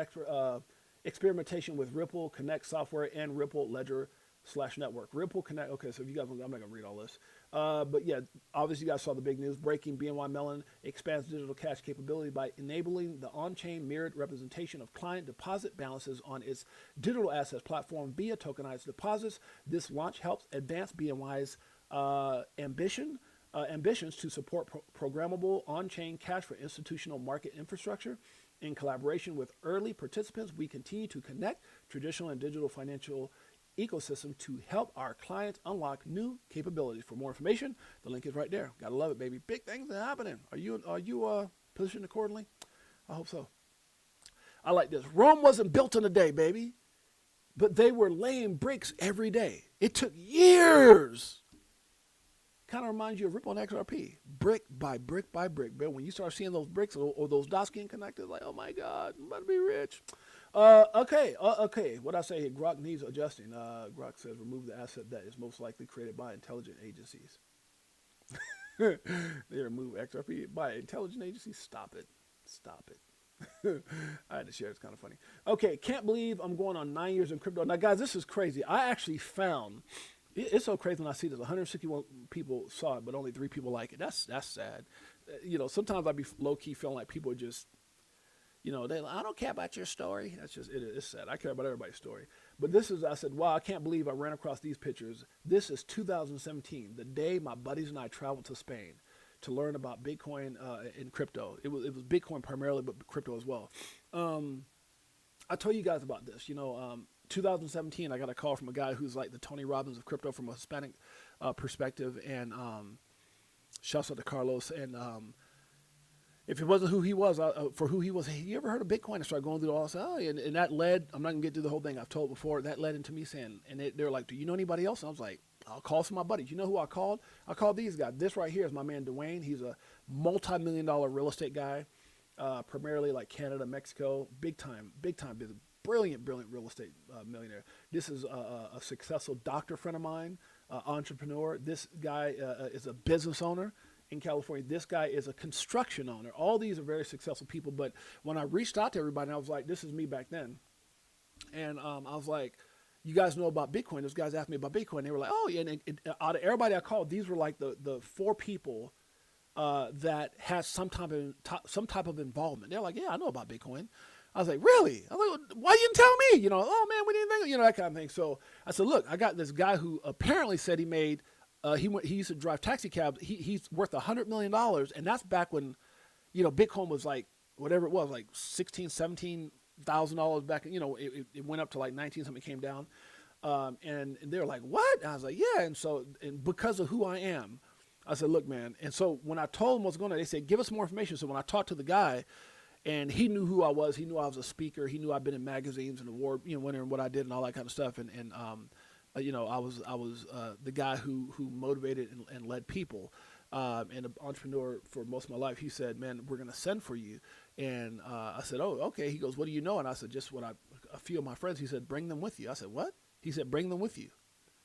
experimentation with Ripple Connect software and Ripple Ledger /network. Ripple Connect. Okay, so if you guys, I'm not going to read all this. But yeah, obviously you guys saw the big news. Breaking BNY Mellon expands digital cash capability by enabling the on-chain mirrored representation of client deposit balances on its digital assets platform via tokenized deposits. This launch helps advance BNY's ambitions to support programmable on-chain cash for institutional market infrastructure. In collaboration with early participants, we continue to connect traditional and digital financial ecosystem to help our clients unlock new capabilities. For more information, the link is right there. Gotta love it, baby. Big things are happening. Are you positioned accordingly? I hope so. I like this. Rome wasn't built in a day, baby, but they were laying bricks every day. It took years. Kind of reminds you of Ripple and XRP, brick by brick by brick. But when you start seeing those bricks or those dots getting connected, like, oh my God, I'm about to be rich. Okay. What I say here, Grok needs adjusting. Grok says remove the asset that is most likely created by intelligent agencies. They remove XRP by intelligent agencies. Stop it. I had to share. It's kind of funny. Okay, can't believe I'm going on 9 years in crypto. Now, guys, this is crazy. I actually found it's so crazy when I see this. 161 people saw it, but only 3 people like it. That's sad. You know, sometimes I'd be low key feeling like people are just, you know, I don't care about your story. That's just it's sad. I care about everybody's story. But this is, I said, wow, I can't believe I ran across these pictures. This is 2017, the day my buddies and I traveled to Spain to learn about Bitcoin and crypto. It was Bitcoin primarily, but crypto as well. I told you guys about this. You know, 2017, I got a call from a guy who's like the Tony Robbins of crypto from a Hispanic perspective, and shouts out to Carlos. And if it wasn't who he was, for who he was, hey, you ever heard of Bitcoin? I started going through all this. Oh, and that led, I'm not going to get through the whole thing I've told before, that led into me saying, and they were like, do you know anybody else? And I was like, I'll call some of my buddies. You know who I called? I called these guys. This right here is my man Dwayne. He's a multi-million-dollar real estate guy, primarily like Canada, Mexico, big time business, brilliant real estate millionaire. This is a successful doctor friend of mine, entrepreneur. This guy is a business owner in California. This guy is a construction owner. All these are very successful people. But when I reached out to everybody, I was like, this is me back then. And I was like, you guys know about Bitcoin? Those guys asked me about Bitcoin. They were like, oh, yeah. And out of everybody I called, these were like the 4 people that had some type of involvement. They're like, yeah, I know about Bitcoin. I was like, really? I was like, why you didn't tell me? You know, oh man, we didn't think, you know, that kind of thing. So I said, look, I got this guy who apparently said he made, he used to drive taxi cabs. He's worth $100 million. And that's back when, you know, Bitcoin was like, whatever it was, like $16,000 back. You know, it went up to like 19 something, came down. And they were like, what? And I was like, yeah. And so, and because of who I am, I said, look, man. And so when I told them what's going on, they said, give us more information. So when I talked to the guy, and he knew who I was, he knew I was a speaker, he knew I'd been in magazines and award, you know, winner and what I did and all that kind of stuff. And you know, I was the guy who motivated and led people, and an entrepreneur for most of my life. He said, man, we're going to send for you. And I said, oh, okay. He goes, what do you know? And I said, just what a few of my friends. He said, bring them with you. I said, what? He said, bring them with you.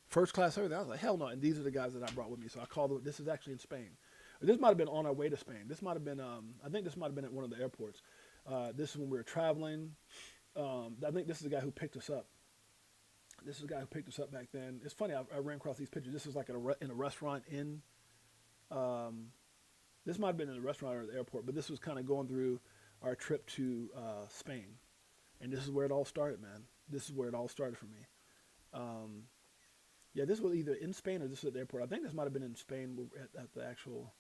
First class everything. I was like, hell no. And these are the guys that I brought with me. So I called them. This is actually in Spain. This might have been on our way to Spain. This might have been, I think this might have been at one of the airports. This is when we were traveling. I think this is the guy who picked us up. This is the guy who picked us up back then. It's funny, I ran across these pictures. This is like in a restaurant in, this might have been in a restaurant or the airport, but this was kind of going through our trip to Spain. And this is where it all started, man. This is where it all started for me. Yeah, this was either in Spain or this was at the airport. I think this might have been in Spain at the actual...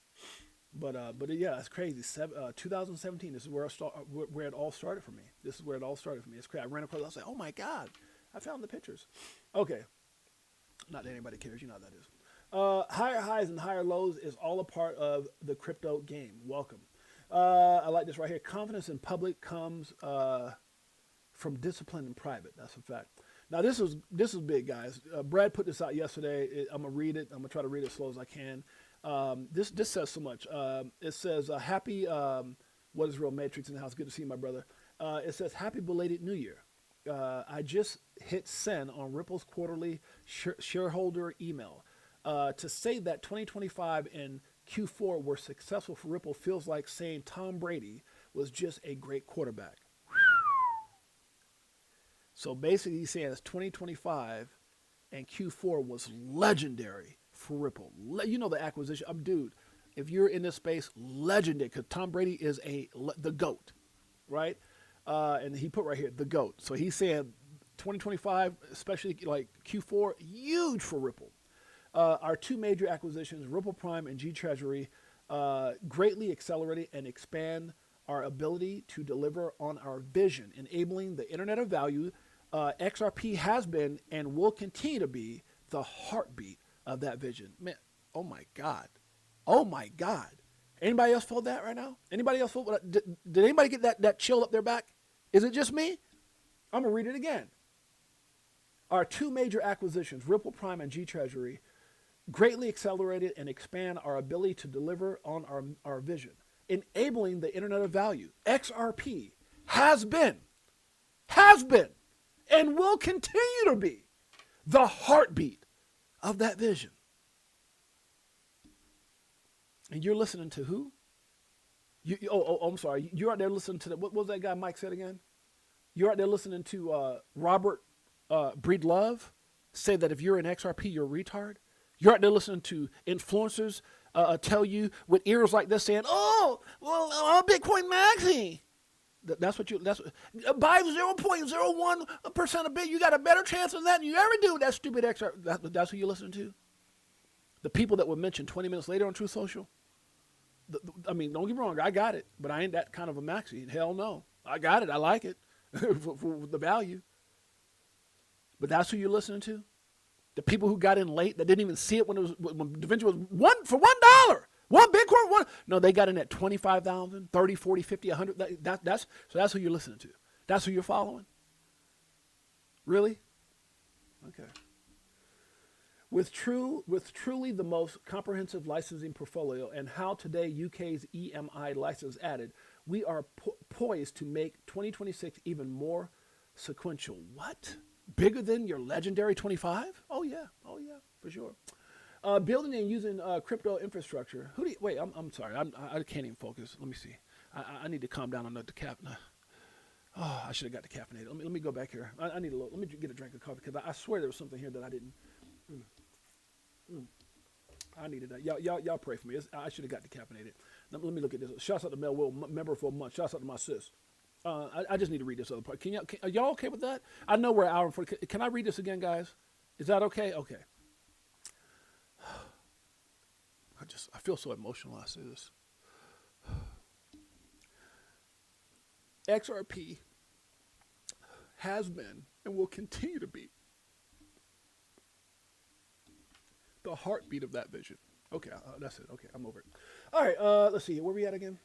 But yeah, it's crazy. 2017. This is where it all started for me. This is where it all started for me. It's crazy. I ran across. I was like, oh my god, I found the pictures. Okay, not that anybody cares. You know how that is. Higher highs and higher lows is all a part of the crypto game. Welcome. I like this right here. Confidence in public comes from discipline in private. That's a fact. Now this is big, guys. Brad put this out yesterday. I'm gonna read it. I'm gonna try to read it as slow as I can. This says so much. It says, happy, what is real Matrix in the house? Good to see you, my brother. It says, happy belated New Year. I just hit send on Ripple's quarterly shareholder email. To say that 2025 and Q4 were successful for Ripple feels like saying Tom Brady was just a great quarterback. So basically he's saying it's 2025 and Q4 was legendary for Ripple. You know the acquisition. Dude, if you're in this space, legendary, because Tom Brady is the GOAT, right? And he put right here, the GOAT. So he's saying 2025, especially like Q4, huge for Ripple. Our 2 major acquisitions, Ripple Prime and G Treasury, greatly accelerated and expand our ability to deliver on our vision, enabling the Internet of Value. XRP has been and will continue to be the heartbeat of that vision. Man, oh my God. Oh my God. Anybody else feel that right now? Anybody else feel? Did anybody get that chill up their back? Is it just me? I'm going to read it again. Our 2 major acquisitions, Ripple Prime and G Treasury, greatly accelerated and expand our ability to deliver on our vision, enabling the Internet of Value. XRP has been, and will continue to be the heartbeat of that vision. And you're listening to who? I'm sorry. You're out there listening to what was that guy Mike said again? You're out there listening to Robert Breedlove say that if you're an XRP, you're a retard. You're out there listening to influencers tell you with ears like this saying, "Oh, well, Bitcoin maxi." That's what buy 0.01% of Bit. You got a better chance than that than you ever do. That stupid XRP. That's who you listen to. The people that were mentioned 20 minutes later on Truth Social. I mean, don't get me wrong. I got it, but I ain't that kind of a maxi. Hell no. I got it. I like it for the value. But that's who you're listening to. The people who got in late that didn't even see it when Da Vinci was $1 one Bitcoin. No, they got in at 25,000, 30, 40, 50, 100. That's who you're listening to. That's who you're following. Really? Okay. With truly the most comprehensive licensing portfolio and how today UK's EMI license added, we are poised to make 2026 even more sequential. What? Bigger than your legendary 25? Oh yeah, for sure. Building and using crypto infrastructure. Wait, I'm sorry, I can't even focus. Let me see. I need to calm down on the cap. Oh, I should have got the caffeinated. Let me go back here. I need a little. Let me get a drink of coffee because I swear there was something here that I didn't. I needed that. Y'all pray for me. I should have got decaffeinated. Let me look at this. Shouts out to Mel Will, member for a month. Shouts out to my sis. I just need to read this other part. Are y'all okay with that? I know we're an hour and 40. Can I read this again, guys? Is that okay? Okay. I feel so emotional when I say this. XRP has been and will continue to be the heartbeat of that vision. Okay, that's it. Okay, I'm over it. All right, let's see. Where we at again?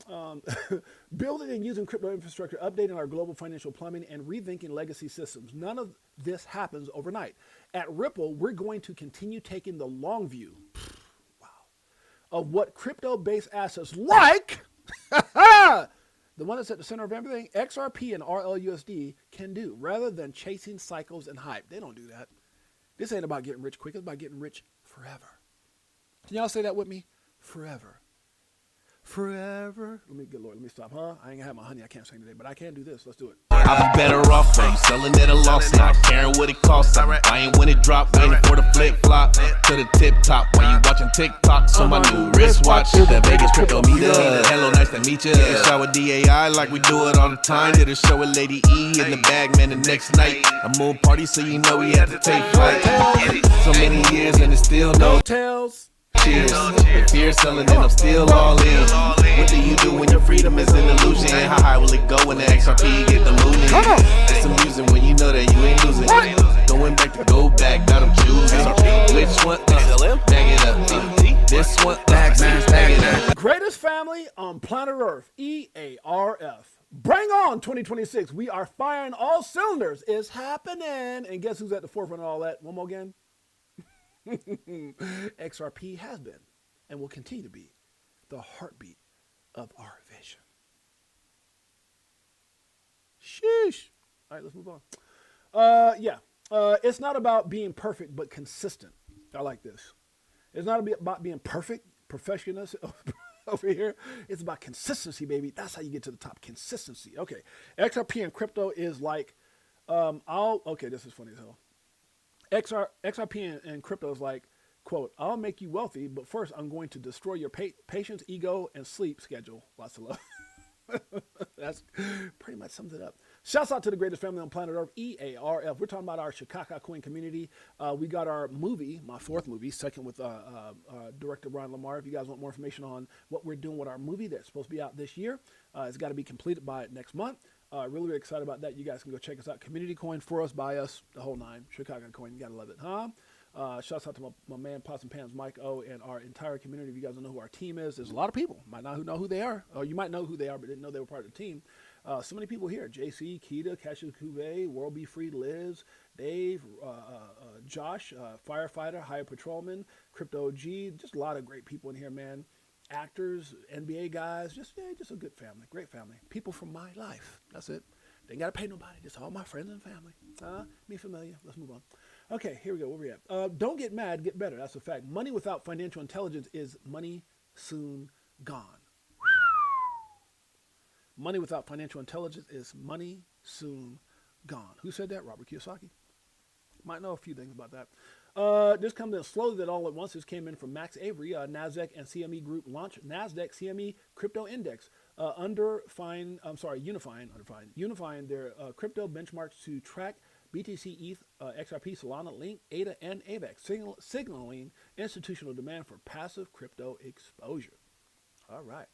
Building and using crypto infrastructure, updating our global financial plumbing, and rethinking legacy systems. None of this happens overnight. At Ripple, we're going to continue taking the long view of what crypto-based assets like the one that's at the center of everything, XRP and RLUSD can do, rather than chasing cycles and hype. They don't do that. This ain't about getting rich quick. It's about getting rich forever. Can y'all say that with me? Forever. Forever. Let me stop, huh? I ain't gonna have my honey. I can't sing today, but I can do this. Let's do it. I'll be better off from selling at a loss, not caring what it costs. I'm buying when it drop, waiting for the flip flop to the tip top. While you watching TikTok, so my new wristwatch, the Vegas crypto meter. Hello, nice to meet you. Shower DAI like we do it all the time. Did a show with Lady E in the bag, man, the next night. A moon party, so you know we had to take flight. So many years and it's still no Tails. Cheers. If you're selling, then I'm still all in. What do you do when your freedom is an illusion? How high will it go when the XRP get the mooning? It's amusing when you know that you ain't losing. Going back to go back, got them choosing. Which one? Bag it up. This one? Bag it up. Greatest family on planet Earth, EARF. Bring on 2026. We are firing all cylinders. It's happening. And guess who's at the forefront of all that? One more again. XRP has been and will continue to be the heartbeat of our vision. Sheesh. All right, let's move on. It's not about being perfect, but consistent. I like this. It's not about being perfect, perfectionist over here. It's about consistency, baby. That's how you get to the top. Consistency. Okay. XRP and crypto is like, this is funny as hell. XRP and crypto is like, quote, I'll make you wealthy, but first I'm going to destroy your patience, ego, and sleep schedule. Lots of love. That's pretty much sums it up. Shouts out to the greatest family on planet Earth, EARF. We're talking about our Chicago Coin community. We got our movie, my fourth movie, second with director Brian Lamar. If you guys want more information on what we're doing with our movie that's supposed to be out this year, it's got to be completed by next month. Really excited about that. You guys can go check us out. Community Coin, for us, by us, the whole nine. Chicago Coin, you got to love it, huh? Shouts out to my man, Pots and Pans, Mike O, and our entire community. If you guys don't know who our team is, there's a lot of people. Might not know who they are, or you might know who they are, but didn't know they were part of the team. So many people here. JC, Keita, Cassius Cuvée, World Be Free, Liz, Dave, Josh, Firefighter, Higher Patrolman, Crypto G. Just a lot of great people in here, man. Actors, NBA guys, just a good family, great family. People from my life. That's it. They ain't got to pay nobody. Just all my friends and family. Me familiar. Let's move on. Okay, here we go. Where we at? Don't get mad, get better. That's a fact. Money without financial intelligence is money soon gone. Money without financial intelligence is money soon gone. Who said that? Robert Kiyosaki. Might know a few things about that. This comes in slowly that all at once. This came in from Max Avery. NASDAQ and CME Group launched NASDAQ CME Crypto Index, unifying their crypto benchmarks to track BTC, ETH, XRP, Solana, Link, ADA, and AVAX, signaling institutional demand for passive crypto exposure. All right.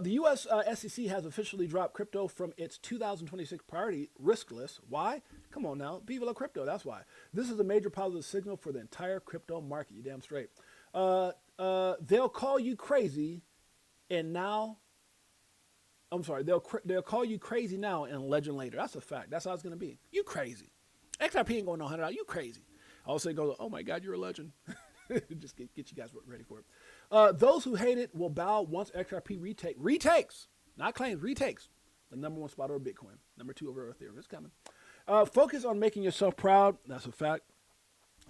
The U.S. SEC has officially dropped crypto from its 2026 priority risk list. Why? Come on now. Viva la crypto. That's why. This is a major positive signal for the entire crypto market. You damn straight. They'll call you crazy and now. I'm sorry. They'll call you crazy now and legend later. That's a fact. That's how it's going to be. You crazy. XRP ain't going no $100. You crazy. I'll say, go, oh my God, you're a legend. Just get you guys ready for it. Those who hate it will bow once XRP retakes, not claims, retakes the #1 spot over Bitcoin, #2 over Ethereum. It's coming. Focus on making yourself proud. That's a fact.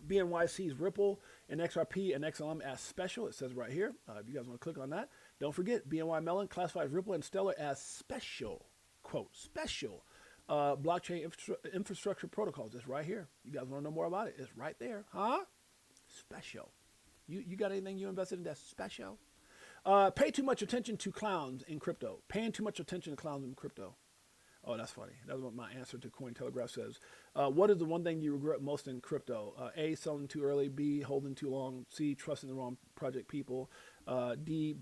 BNY sees Ripple and XRP and XLM as special. It says right here. If you guys want to click on that, don't forget BNY Mellon classifies Ripple and Stellar as special. Quote, special. Blockchain infrastructure protocols. It's right here. You guys want to know more about it? It's right there. Huh? Special. You got anything you invested in that's special? Pay too much attention to clowns in crypto. Paying too much attention to clowns in crypto. Oh, that's funny. That's what my answer to Cointelegraph says. What is the one thing you regret most in crypto? A, selling too early. B, holding too long. C, trusting the wrong project people. D,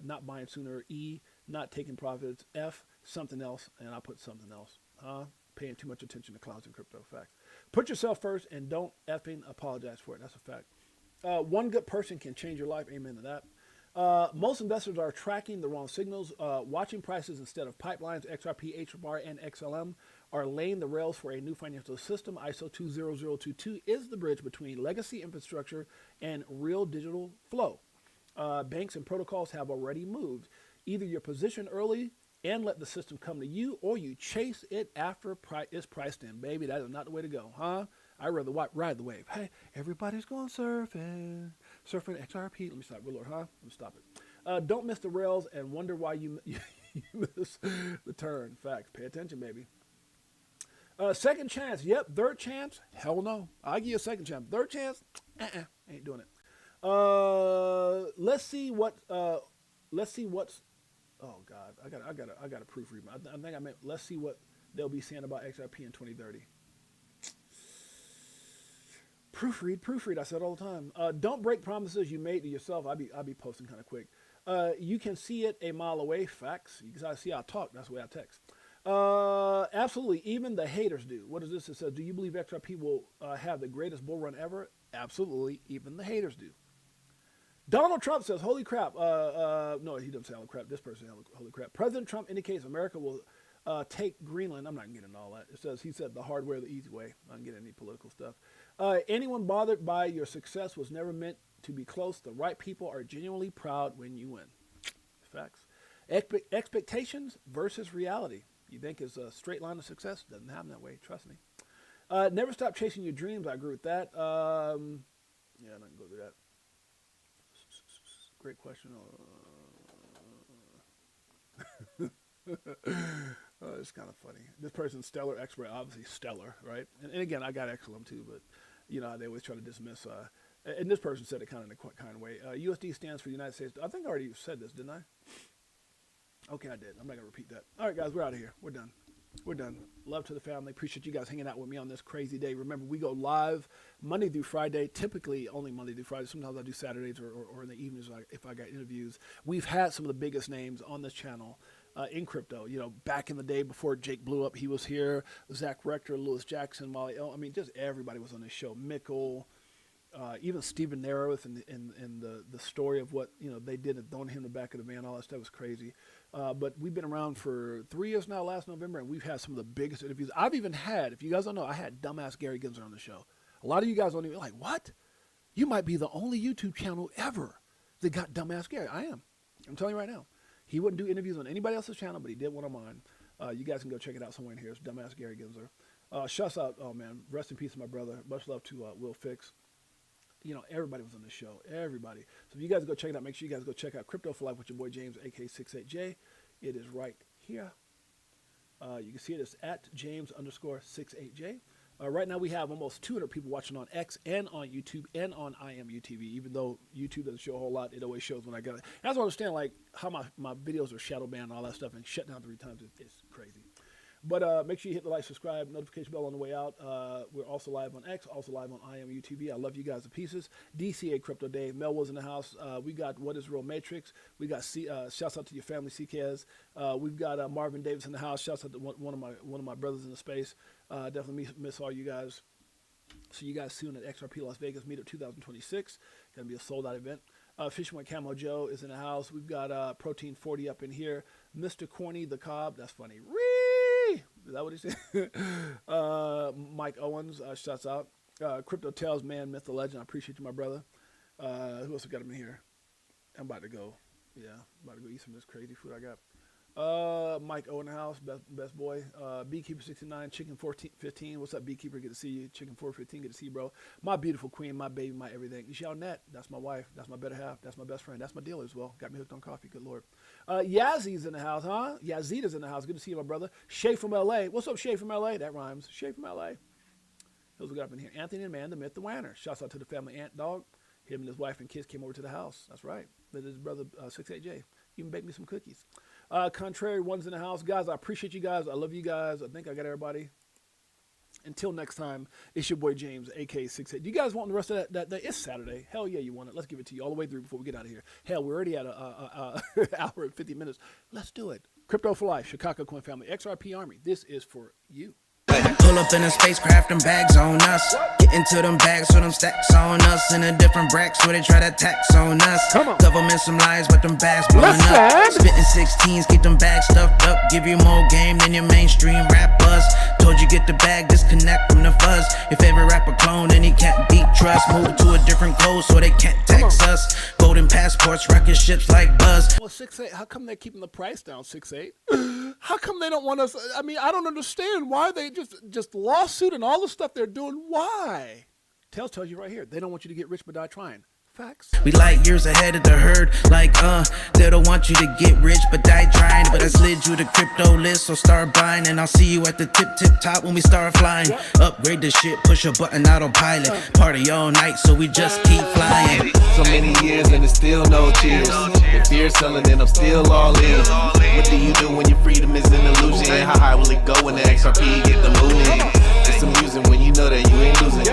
not buying sooner. E, not taking profits. F, something else. And I put something else. Paying too much attention to clowns in crypto. Fact. Put yourself first and don't effing apologize for it. That's a fact. One good person can change your life. Amen to that. Most investors are tracking the wrong signals. Watching prices instead of pipelines. XRP, HBAR, and XLM are laying the rails for a new financial system. ISO 20022 is the bridge between legacy infrastructure and real digital flow. Banks and protocols have already moved. Either you're positioned early and let the system come to you, or you chase it after it's priced in. Baby, that is not the way to go, huh? I'd rather ride the wave. Hey, everybody's going surfing XRP. Let me stop, real Lord, huh? Let me stop it. Don't miss the rails and wonder why you miss the turn. Facts. Pay attention, baby. Second chance. Yep. Third chance. Hell no. I'll give you a second chance. Third chance. Ain't doing it. Let's see what's. Oh God, I got to proofread. I think I meant let's see what they'll be saying about XRP in 2030. Proofread. I said all the time. Don't break promises you made to yourself. I'll be posting kind of quick. You can see it a mile away. Facts. You can see how I talk. That's the way I text. Absolutely. Even the haters do. What is this? It says, do you believe XRP will have the greatest bull run ever? Absolutely. Even the haters do. Donald Trump says, holy crap. No, he doesn't say holy crap. This person says holy crap. President Trump indicates America will take Greenland. I'm not getting into all that. It says, he said the hard way or the easy way. I'm not getting any political stuff. Anyone bothered by your success was never meant to be close. The right people are genuinely proud when you win. Facts. Expectations versus reality. You think it's a straight line of success? Doesn't happen that way. Trust me. Never stop chasing your dreams. I agree with that. Yeah, I'm not going to go through that. Great question. It's kind of funny. This person's stellar expert, obviously stellar, right? And again, I got XLM too, but you know they always try to dismiss. And this person said it kind of in a kind of way. USD stands for United States. I think I already said this, didn't I? Okay, I did. I'm not gonna repeat that. All right, guys, we're out of here. We're done. We're done. Love to the family. Appreciate you guys hanging out with me on this crazy day. Remember, we go live Monday through Friday, typically only Monday through Friday. Sometimes I do Saturdays or in the evenings if I got interviews. We've had some of the biggest names on this channel in crypto. You know, back in the day before Jake blew up, he was here. Zach Rector, Lewis Jackson, Molly I mean, just everybody was on this show. Mickle, even Stephen Narrows and the story of what they did at throwing him in the back of the van, all that stuff was crazy. But we've been around for 3 years now, last November, and we've had some of the biggest interviews. I've even had, if you guys don't know, I had dumbass Gary Gensler on the show. A lot of you guys don't even like, what? You might be the only YouTube channel ever that got dumbass Gary. I am. I'm telling you right now. He wouldn't do interviews on anybody else's channel, but he did one on mine. You guys can go check it out somewhere in here. It's dumbass Gary Gensler. Shouts out, oh man, rest in peace to my brother. Much love to Will Fix. Everybody was on this show. Everybody. So if you guys go check it out, make sure you guys go check out Crypto for Life with your boy James, aka 68J. It is right here. You can see it as at James_68J. Right now we have almost 200 people watching on X and on YouTube and on IMUTV. Even though YouTube doesn't show a whole lot, it always shows when I get it. And I also understand like how my videos are shadow banned and all that stuff and shut down 3 times. It's crazy. But make sure you hit the like, subscribe, notification bell on the way out. We're also live on X, also live on IMUTV. I love you guys to pieces. DCA Crypto Dave. Mel was in the house. We got What is Real Matrix. We got shouts out to your family, CKS. We've got Marvin Davis in the house. Shouts out to one of my brothers in the space. Definitely miss all you guys. See you guys soon at XRP Las Vegas Meetup 2026. Gonna be a sold out event. Fishing with Camo Joe is in the house. We've got Protein 40 up in here. Mr. Corny the Cobb. That's funny. Is that what he said? Mike Owens, shouts out. Crypto Tales, Man, Myth, the Legend. I appreciate you, my brother. Who else we got him in here? I'm about to go. Yeah, I'm about to go eat some of this crazy food I got. Mike Owen House, best boy. Beekeeper 69, Chicken 15. What's up, Beekeeper? Good to see you. Chicken 415, good to see you, bro. My beautiful queen, my baby, my everything. Michelle Nett, that's my wife. That's my better half. That's my best friend. That's my dealer as well. Got me hooked on coffee. Good Lord. Yazzy's in the house, huh? Yazita's in the house. Good to see you, my brother. Shay from LA. What's up, Shay from LA? That rhymes. Shay from LA. Who's we got up in here? Anthony and Man, the Myth, the Wanner. Shouts out to the family Ant Dog. Him and his wife and kids came over to the house. That's right. With his brother 68J. Even baked me some cookies. Contrary ones in the house. Guys, I appreciate you guys. I love you guys. I think I got everybody. Until next time, it's your boy James, AK68. Do you guys want the rest of that? It's Saturday. Hell yeah, you want it. Let's give it to you all the way through before we get out of here. Hell, we're already at an hour and 50 minutes. Let's do it. Crypto for Life, Chicago Coin Family, XRP Army. This is for you. Pull up in a spacecraft and bags on us. Get into them bags with them stacks on us. In a different bracks where they try to tax on us. Come on. Government some lies, but them bags blowing up. Spitting 16s, keep them bags stuffed up. Give you more game than your mainstream rappers. Told you get the bag, disconnect from the fuzz. Your favorite rapper clone and he can't beat trust. Move to a different code so they can't tax us. Golden passports, rocket ships like Buzz. Well, 6.8. How come they're keeping the price down? 6.8. How come they don't want us? I mean, I don't understand why they just lawsuit and all the stuff they're doing. Why? Tells you right here. They don't want you to get rich but die trying. Facts. We like years ahead of the herd, like they don't want you to get rich but die trying. But I slid you the crypto list, so start buying, and I'll see you at the tip top when we start flying. Upgrade the shit, push a button, autopilot. Party all night, so we just keep flying. So many years and it's still no cheers. If you're selling it, I'm still all in. What do you do when your freedom is an illusion? How high will it go when the XRP get the moving? It's amusing when you know that you ain't losing.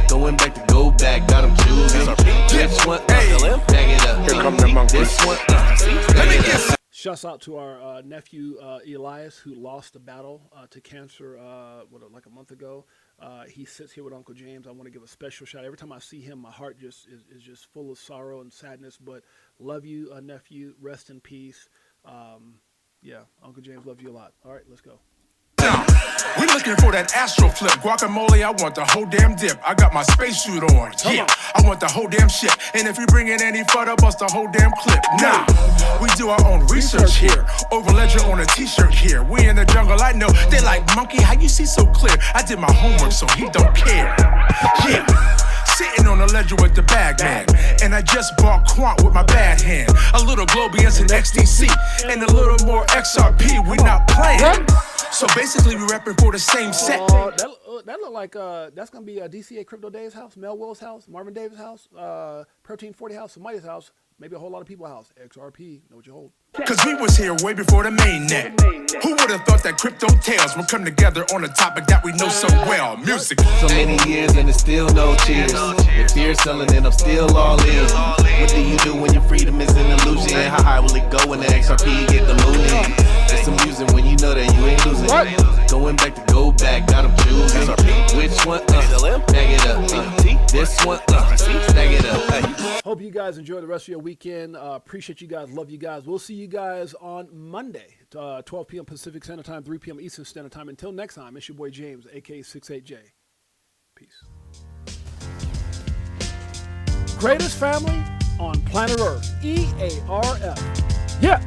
Going back to go back, got them choosing. This one, bag it up. Here come the monkey. This one, let me get. Shouts out to our nephew Elias, who lost the battle to cancer like a month ago. He sits here with Uncle James. I want to give a special shout. Every time I see him, my heart just is just full of sorrow and sadness. But love you, nephew. Rest in peace. Yeah, Uncle James, love you a lot. All right, let's go. We looking for that astro flip. Guacamole, I want the whole damn dip. I got my spacesuit on. Yeah, I want the whole damn shit. And if you bring in any further, bust the whole damn clip. Nah, we do our own research here. Over ledger on a t-shirt here. We in the jungle, I know. They like, monkey, how you see so clear? I did my homework, so he don't care. Yeah. Sitting on the ledger with the bag man. And I just bought Quant with my bad hand. A little Globians and XDC. And a little more XRP, we not playing. So basically we repping for the same set. That look like that's gonna be DCA Crypto Dave's house, Mel Will's house, Marvin Davis' house, Protein 40 house, somebody's house, maybe a whole lot of people's house. XRP, know what you hold. Cause we was here way before the main net. Who would have thought that crypto tales would come together on a topic that we know so well? Music. So many years and it's still no cheers. If you're selling it, I'm still all in. What do you do when your freedom is an illusion? How high will it go when the XRP get the moving? It's amusing when you know that you ain't losing. Going back to go back, got them choosing. Which one? Bag it up. This one? Stack it up. Hope you guys enjoy the rest of your weekend. Appreciate you guys. Love you guys. We'll see you guys on Monday, 12 p.m. Pacific Standard Time, 3 p.m. Eastern Standard Time. Until next time, it's your boy James, AK68J. Peace. Greatest family on planet Earth. EARF. Yeah.